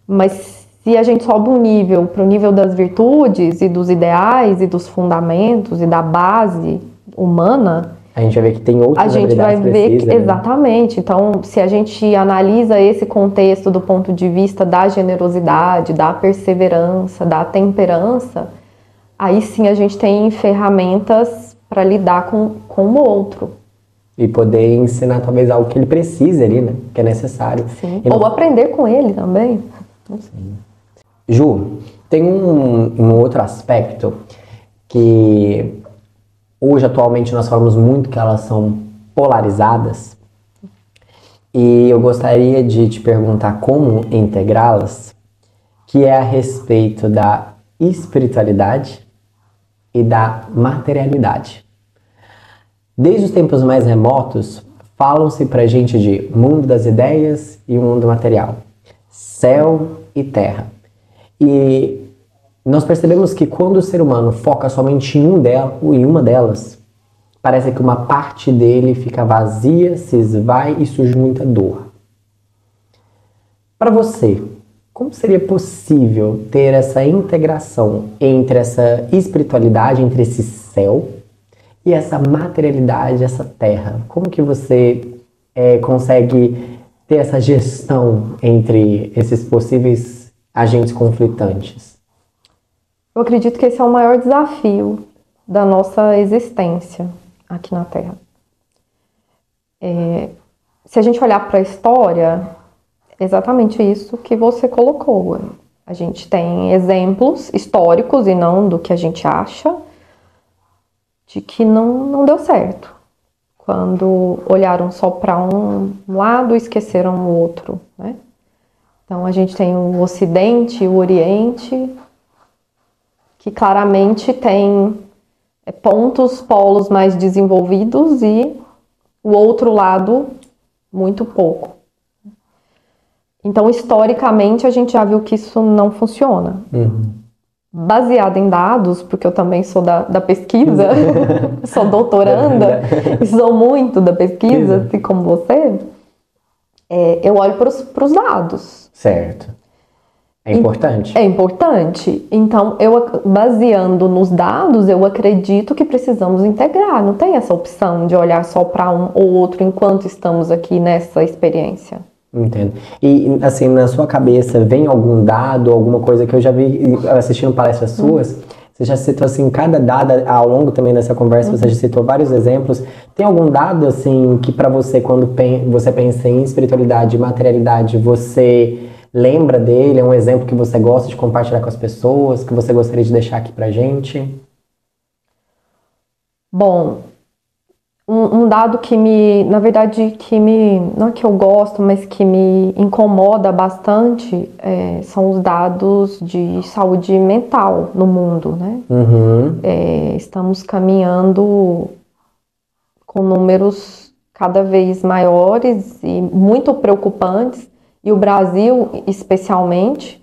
Mas se a gente sobe um nível para o nível das virtudes e dos ideais e dos fundamentos e da base humana, A gente vai ver que tem outras a gente vai habilidades ver precisas, né? exatamente. Então, se a gente analisa esse contexto do ponto de vista da generosidade, da perseverança, da temperança, aí sim a gente tem ferramentas para lidar com o outro. E poder ensinar talvez algo que ele precise ali, né? Que é necessário. Sim. E não- Ou aprender com ele também. Não sei. Ju, tem um outro aspecto que hoje, atualmente, nós falamos muito que elas são polarizadas. E eu gostaria de te perguntar como integrá-las, que é a respeito da espiritualidade e da materialidade. Desde os tempos mais remotos, falam-se pra gente de mundo das ideias e mundo material, céu e terra. E nós percebemos que quando o ser humano foca somente em uma delas, parece que uma parte dele fica vazia, se esvai e surge muita dor. Para você, como seria possível ter essa integração entre essa espiritualidade, entre esse céu e essa materialidade, essa terra? Como que você consegue ter essa gestão entre esses possíveis agentes conflitantes? Eu acredito que esse é o maior desafio da nossa existência aqui na Terra. Se a gente olhar para a história, é exatamente isso que você colocou. A gente tem exemplos históricos e não do que a gente acha, de que não deu certo. Quando olharam só para um lado e esqueceram o outro, né? Então a gente tem o Ocidente e o Oriente, que claramente tem polos mais desenvolvidos e o outro lado muito pouco. Então, historicamente, a gente já viu que isso não funciona. Baseado em dados, porque eu também sou da pesquisa, sou doutoranda, e sou muito da pesquisa, assim como você, eu olho para os dados. Certo. É importante? É importante. Então, baseando nos dados, eu acredito que precisamos integrar. Não tem essa opção de olhar só para um ou outro enquanto estamos aqui nessa experiência. Entendo. E, assim, na sua cabeça, vem algum dado, alguma coisa que eu já vi assistindo palestras suas? Você já citou, assim, cada dado, ao longo também dessa conversa, você já citou vários exemplos. Tem algum dado, assim, que para você, quando você pensa em espiritualidade e materialidade, você lembra dele? É um exemplo que você gosta de compartilhar com as pessoas, que você gostaria de deixar aqui pra gente? Bom, Um dado que na verdade, não é que eu gosto, mas que me incomoda bastante, são os dados de saúde mental no mundo, né? Estamos caminhando com números cada vez maiores e muito preocupantes, e o Brasil, especialmente,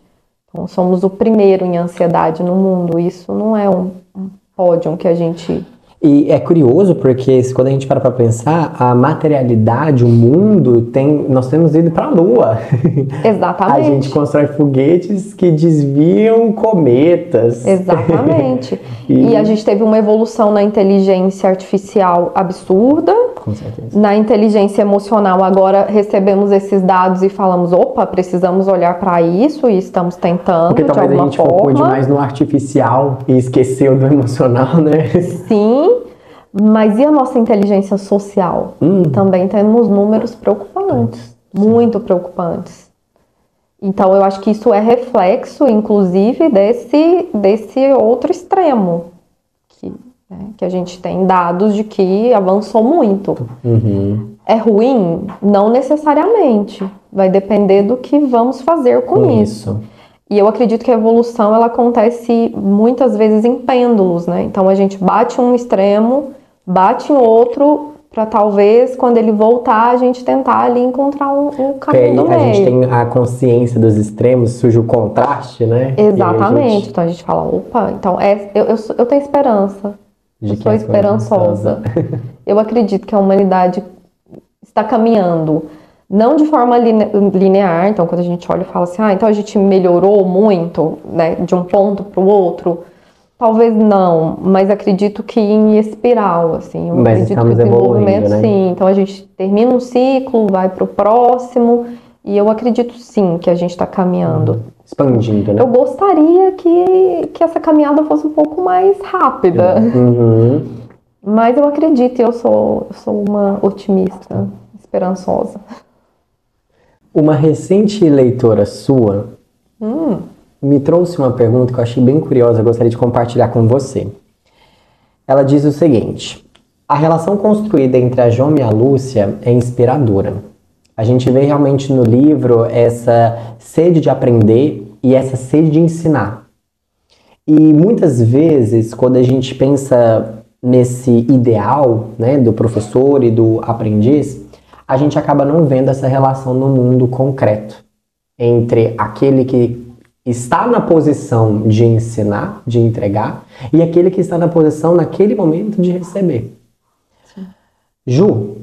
então, somos o primeiro em ansiedade no mundo. Isso não é um pódio que a gente... E é curioso porque quando a gente para pensar, a materialidade, o mundo, nós temos ido para a Lua. Exatamente. A gente constrói foguetes que desviam cometas. Exatamente. E a gente teve uma evolução na inteligência artificial absurda. Com certeza. Na inteligência emocional, agora recebemos esses dados e falamos, opa, precisamos olhar para isso e estamos tentando, porque de alguma forma. Porque talvez a gente focou demais no artificial e esqueceu do emocional, né? Sim, mas e a nossa inteligência social? Também temos números preocupantes, muito preocupantes. Então, eu acho que isso é reflexo, inclusive, desse outro extremo, que a gente tem dados de que avançou muito. É ruim? Não necessariamente. Vai depender do que vamos fazer com isso. E eu acredito que a evolução ela acontece muitas vezes em pêndulos, né? Então, a gente bate um extremo, bate em outro, para talvez, quando ele voltar, a gente tentar ali encontrar um caminho do meio. A gente tem a consciência dos extremos, surge o contraste, né? Exatamente. Então a gente fala, opa, então eu tenho esperança. Eu sou esperançosa. Eu acredito que a humanidade está caminhando, não de forma linear. Então quando a gente olha e fala assim, então a gente melhorou muito, né, de um ponto para o outro. Talvez não, mas acredito que em espiral, assim. Mas estamos evoluindo, né? Sim. Então a gente termina um ciclo, vai para o próximo, e eu acredito sim que a gente está caminhando. Expandindo, né? Eu gostaria que essa caminhada fosse um pouco mais rápida. Mas eu acredito, eu sou uma otimista, esperançosa. Uma recente leitora sua me trouxe uma pergunta que eu achei bem curiosa, eu gostaria de compartilhar com você. Ela diz o seguinte: a relação construída entre a Joma e a Lúcia é inspiradora. A gente vê realmente no livro essa sede de aprender e essa sede de ensinar. E muitas vezes, quando a gente pensa nesse ideal, né, do professor e do aprendiz, a gente acaba não vendo essa relação no mundo concreto entre aquele que está na posição de ensinar, de entregar, e aquele que está na posição, naquele momento, de receber. Sim. Ju,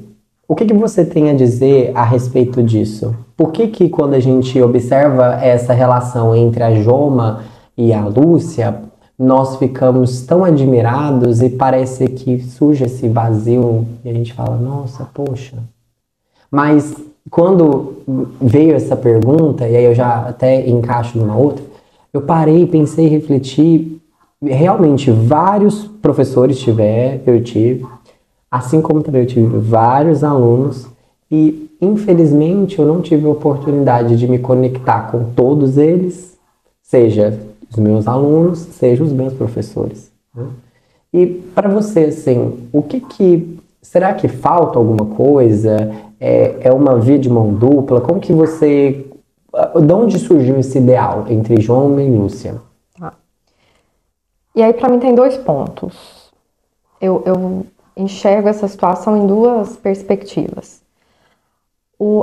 o que você tem a dizer a respeito disso? Por que quando a gente observa essa relação entre a Joma e a Lúcia, nós ficamos tão admirados e parece que surge esse vazio e a gente fala, nossa, poxa. Mas quando veio essa pergunta, e aí eu já até encaixo numa outra, eu parei, pensei, refleti. Realmente, vários professores eu tive, assim como também eu tive vários alunos, e infelizmente eu não tive a oportunidade de me conectar com todos eles, seja os meus alunos, seja os meus professores, né? E para você, assim, será que falta alguma coisa? É uma via de mão dupla? Como que você... De onde surgiu esse ideal entre Joma e Lúcia? E aí, para mim, tem dois pontos. Eu enxergo essa situação em duas perspectivas.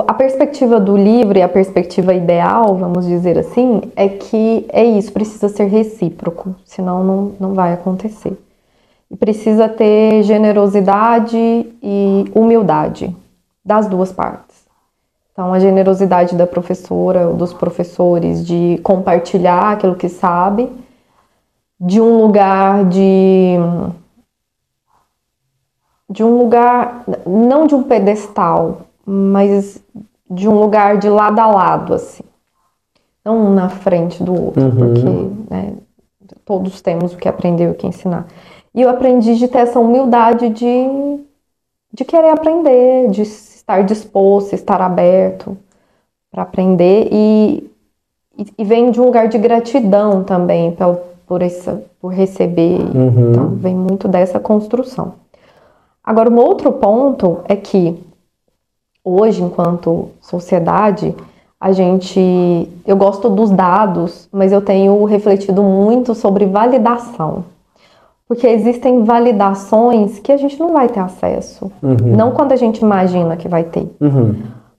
A perspectiva do livro e a perspectiva ideal, vamos dizer assim, é que isso, precisa ser recíproco, senão não vai acontecer. E precisa ter generosidade e humildade das duas partes. Então, a generosidade da professora, dos professores, de compartilhar aquilo que sabe, de um lugar não de um pedestal, mas de um lugar de lado a lado, assim. Não um na frente do outro, porque, né, todos temos o que aprender e o que ensinar. E eu aprendi de ter essa humildade de querer aprender, de estar disposto, estar aberto para aprender, e vem de um lugar de gratidão também por receber. Então vem muito dessa construção. Agora, um outro ponto é que hoje, enquanto sociedade, eu gosto dos dados, mas eu tenho refletido muito sobre validação. Porque existem validações que a gente não vai ter acesso. Não quando a gente imagina que vai ter.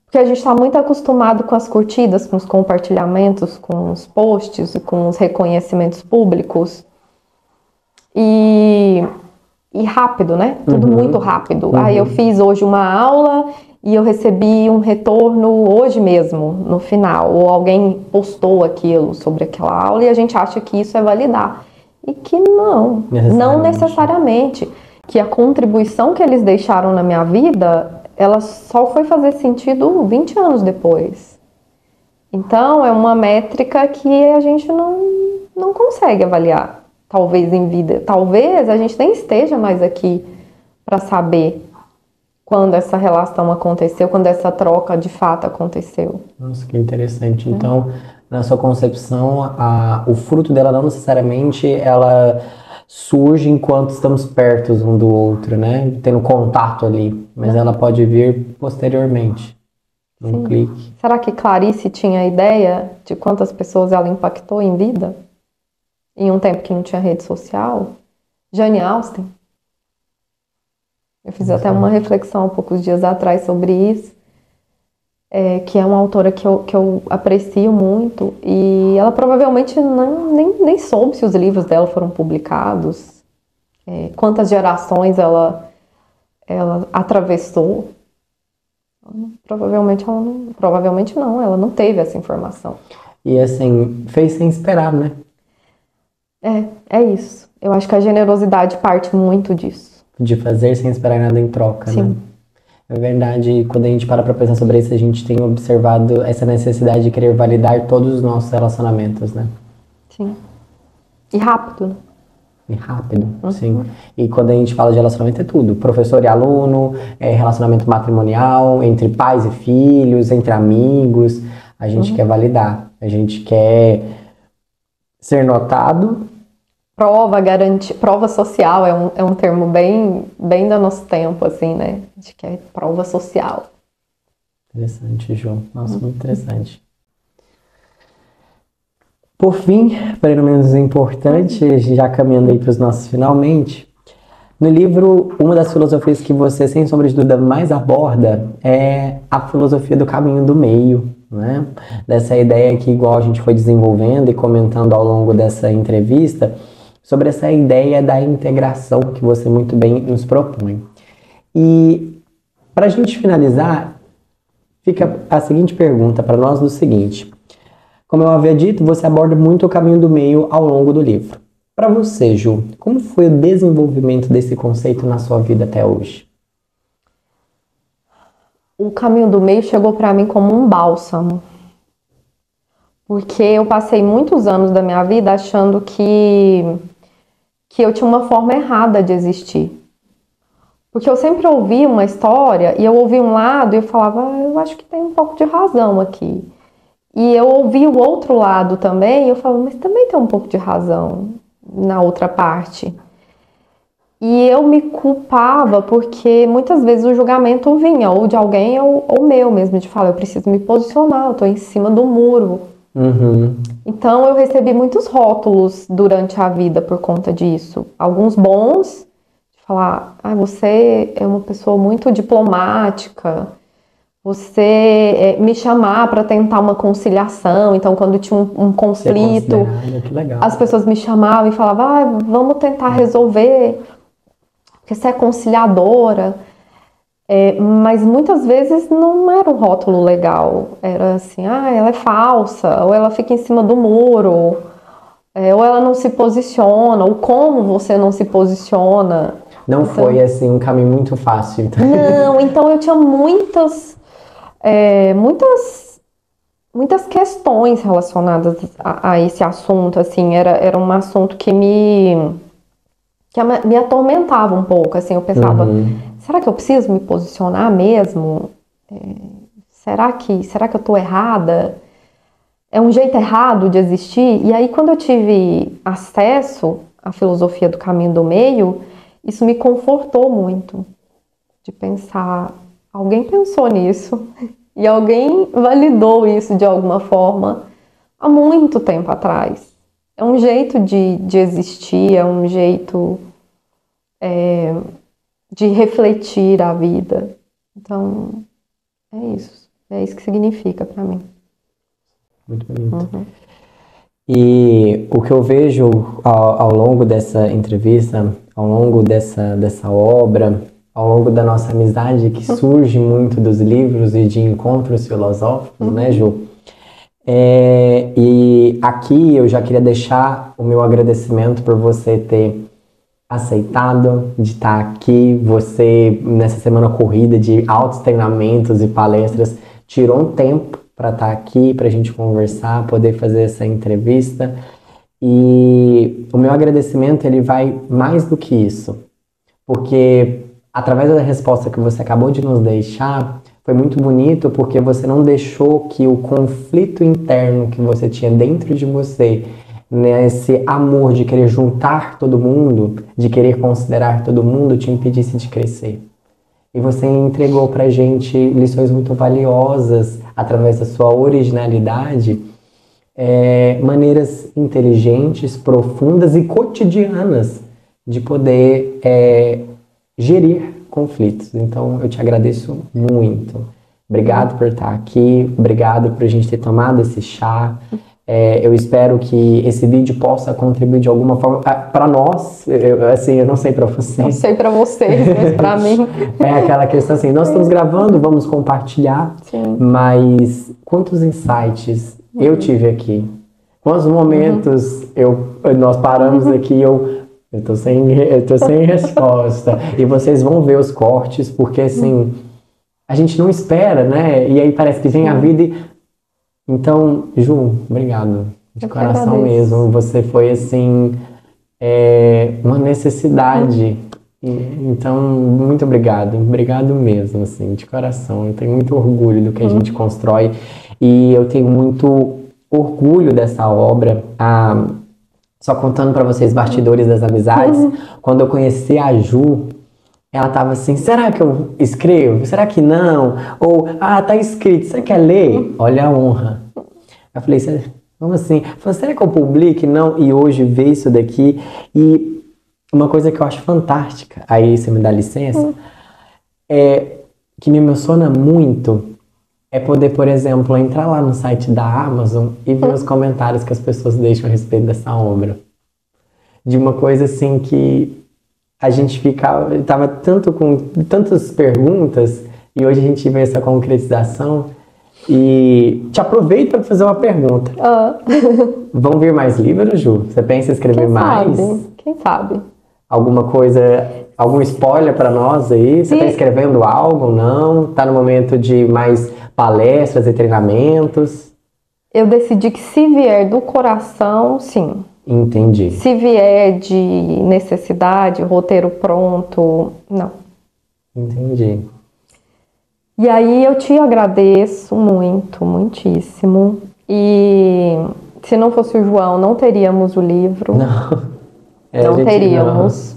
Porque a gente está muito acostumado com as curtidas, com os compartilhamentos, com os posts e com os reconhecimentos públicos. E rápido, né? Tudo muito rápido. Aí eu fiz hoje uma aula e eu recebi um retorno hoje mesmo, no final. Ou alguém postou aquilo sobre aquela aula e a gente acha que isso é validar. E que não necessariamente. Que a contribuição que eles deixaram na minha vida, ela só foi fazer sentido 20 anos depois. Então, é uma métrica que a gente não consegue avaliar, talvez em vida. Talvez a gente nem esteja mais aqui para saber quando essa relação aconteceu, quando essa troca de fato aconteceu. Nossa, que interessante. Então, na sua concepção, o fruto dela não necessariamente ela surge enquanto estamos perto um do outro, né? Tendo contato ali, mas ela pode vir posteriormente, num clique. Será que Clarice tinha ideia de quantas pessoas ela impactou em vida? Em um tempo que não tinha rede social? Jane Austen? Eu fiz até uma reflexão há poucos dias atrás sobre isso, que é uma autora que eu aprecio muito, e ela provavelmente nem soube se os livros dela foram publicados, quantas gerações ela atravessou. Provavelmente ela não teve essa informação. E assim, fez sem esperar, né? É isso. Eu acho que a generosidade parte muito disso. De fazer sem esperar nada em troca, Sim. né? É verdade, quando a gente para pensar sobre isso, a gente tem observado essa necessidade de querer validar todos os nossos relacionamentos, né? Sim. E rápido, né? E rápido, sim. E quando a gente fala de relacionamento é tudo. Professor e aluno, relacionamento matrimonial, entre pais e filhos, entre amigos. A gente quer validar, a gente quer ser notado. Prova social é um termo bem do nosso tempo, assim, né? A gente quer prova social. Interessante, João. Nossa, muito interessante. Por fim, para não menos importante, já caminhando aí para os nossos finalmente, no livro, uma das filosofias que você, sem sombra de dúvida, mais aborda é a filosofia do caminho do meio, né? Dessa ideia que, igual a gente foi desenvolvendo e comentando ao longo dessa entrevista, sobre essa ideia da integração que você muito bem nos propõe. E, para a gente finalizar, fica a seguinte pergunta para nós do seguinte: como eu havia dito, você aborda muito o caminho do meio ao longo do livro. Para você, Ju, como foi o desenvolvimento desse conceito na sua vida até hoje? O caminho do meio chegou para mim como um bálsamo. Porque eu passei muitos anos da minha vida achando que eu tinha uma forma errada de existir. Porque eu sempre ouvi uma história e eu ouvi um lado e eu falava, eu acho que tem um pouco de razão aqui. E eu ouvi o outro lado também e eu falava, mas também tem um pouco de razão na outra parte. E eu me culpava porque muitas vezes o julgamento vinha ou de alguém ou meu mesmo, de falar, eu preciso me posicionar, eu tô em cima do muro. Então eu recebi muitos rótulos durante a vida por conta disso. Alguns bons, de falar, você é uma pessoa muito diplomática, você me chamar para tentar uma conciliação. Então quando tinha um conflito, que legal. As pessoas me chamavam e falavam, vamos tentar resolver, porque você é conciliadora. Mas muitas vezes não era um rótulo legal, era assim, ela é falsa, ou ela fica em cima do muro, ou ela não se posiciona, ou como você não se posiciona. Não então, foi assim um caminho muito fácil. Então. Não, então eu tinha muitas questões relacionadas a esse assunto, assim, era um assunto que me atormentava um pouco, assim, eu pensava, será que eu preciso me posicionar mesmo? Será que eu tô errada? É um jeito errado de existir? E aí, quando eu tive acesso à filosofia do caminho do meio, isso me confortou muito. de pensar, alguém pensou nisso e alguém validou isso de alguma forma há muito tempo atrás. É um jeito de existir, é um jeito de refletir a vida. Então, é isso que significa para mim. Muito bonito. E o que eu vejo ao longo dessa entrevista, ao longo dessa obra, ao longo da nossa amizade, que surge muito dos livros e de encontros filosóficos, né, Ju? E aqui eu já queria deixar o meu agradecimento por você ter aceitado de estar aqui. Você, nessa semana corrida de altos treinamentos e palestras, tirou um tempo para estar aqui, para a gente conversar, poder fazer essa entrevista. E o meu agradecimento, ele vai mais do que isso. Porque, através da resposta que você acabou de nos deixar, foi muito bonito, porque você não deixou que o conflito interno que você tinha dentro de você, nesse amor de querer juntar todo mundo, de querer considerar todo mundo, te impedisse de crescer. E você entregou pra gente lições muito valiosas, através da sua originalidade, maneiras inteligentes, profundas e cotidianas de poder gerir conflitos. Então, eu te agradeço muito. Obrigado por estar aqui, obrigado por a gente ter tomado esse chá. Eu espero que esse vídeo possa contribuir de alguma forma para nós. Eu não sei para você. Não sei para vocês, mas para mim. É aquela questão assim, nós estamos gravando, vamos compartilhar. Sim. Mas quantos insights eu tive aqui? Quantos momentos nós paramos aqui, eu tô sem resposta. E vocês vão ver os cortes, porque assim, a gente não espera, né? E aí parece que vem a vida e... Então, Ju, obrigado. De coração mesmo. Você foi, assim, uma necessidade. Então, muito obrigado. Obrigado mesmo, assim, de coração. Eu tenho muito orgulho do que a gente constrói. E eu tenho muito orgulho dessa obra. Só contando para vocês, bastidores das amizades. Quando eu conheci a Ju, ela tava assim, será que eu escrevo? Será que não? Ou, tá escrito, você quer ler? Olha a honra. Eu falei, como assim? Eu falei, será que eu publico? Não. E hoje ver isso daqui. E uma coisa que eu acho fantástica, aí você me dá licença, que me emociona muito, é poder, por exemplo, entrar lá no site da Amazon e ver os comentários que as pessoas deixam a respeito dessa obra. De uma coisa assim que a gente tava tanto com tantas perguntas e hoje a gente vê essa concretização e te aproveito para fazer uma pergunta. Vão vir mais livros, Ju? Você pensa em escrever mais? Quem sabe? Alguma coisa, algum spoiler para nós aí? Você está escrevendo algo ou não? Está no momento de mais palestras e treinamentos? Eu decidi que se vier do coração, sim. Entendi. Se vier de necessidade, roteiro pronto, não. Entendi. E aí eu te agradeço muito, muitíssimo. E se não fosse o João, não teríamos o livro. Não. Não teríamos.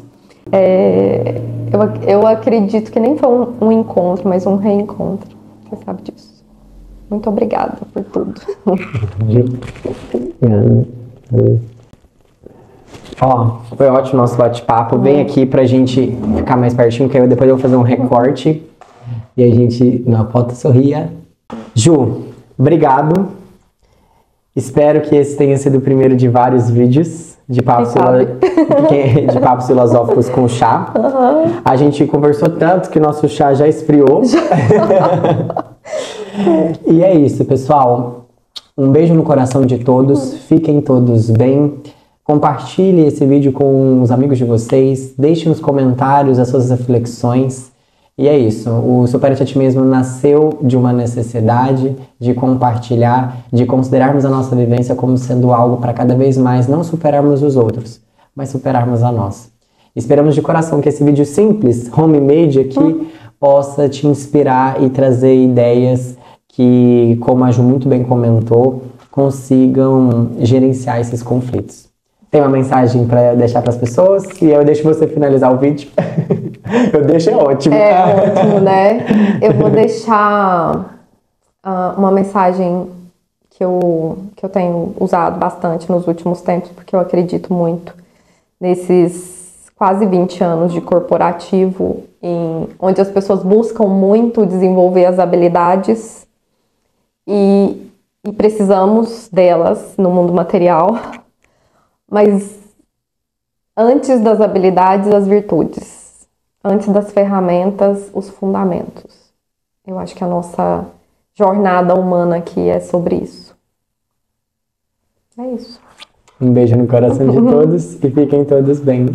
Eu acredito que nem foi um encontro, mas um reencontro. Você sabe disso. Muito obrigada por tudo. Foi ótimo o nosso bate-papo. Vem aqui pra gente ficar mais pertinho, que depois eu vou fazer um recorte. E a gente, na foto, sorria. Ju, obrigado. Espero que esse tenha sido o primeiro de vários vídeos de papos filosóficos com chá. A gente conversou tanto que o nosso chá já esfriou. E é isso, pessoal. Um beijo no coração de todos. Fiquem todos bem. Compartilhe esse vídeo com os amigos de vocês. Deixe nos comentários as suas reflexões. E é isso. O Supera-te a Ti Mesmo nasceu de uma necessidade de compartilhar, de considerarmos a nossa vivência como sendo algo para cada vez mais não superarmos os outros, mas superarmos a nós. Esperamos de coração que esse vídeo simples, homemade aqui, possa te inspirar e trazer ideias que, como a Ju muito bem comentou, consigam gerenciar esses conflitos. Tem uma mensagem para deixar para as pessoas e eu deixo você finalizar o vídeo. Eu deixo é ótimo. É ótimo, né? Eu vou deixar uma mensagem que eu tenho usado bastante nos últimos tempos, porque eu acredito muito nesses quase 20 anos de corporativo, onde as pessoas buscam muito desenvolver as habilidades e precisamos delas no mundo material, mas antes das habilidades, as virtudes. Antes das ferramentas, os fundamentos. Eu acho que a nossa jornada humana aqui é sobre isso. É isso. Um beijo no coração de todos e fiquem todos bem.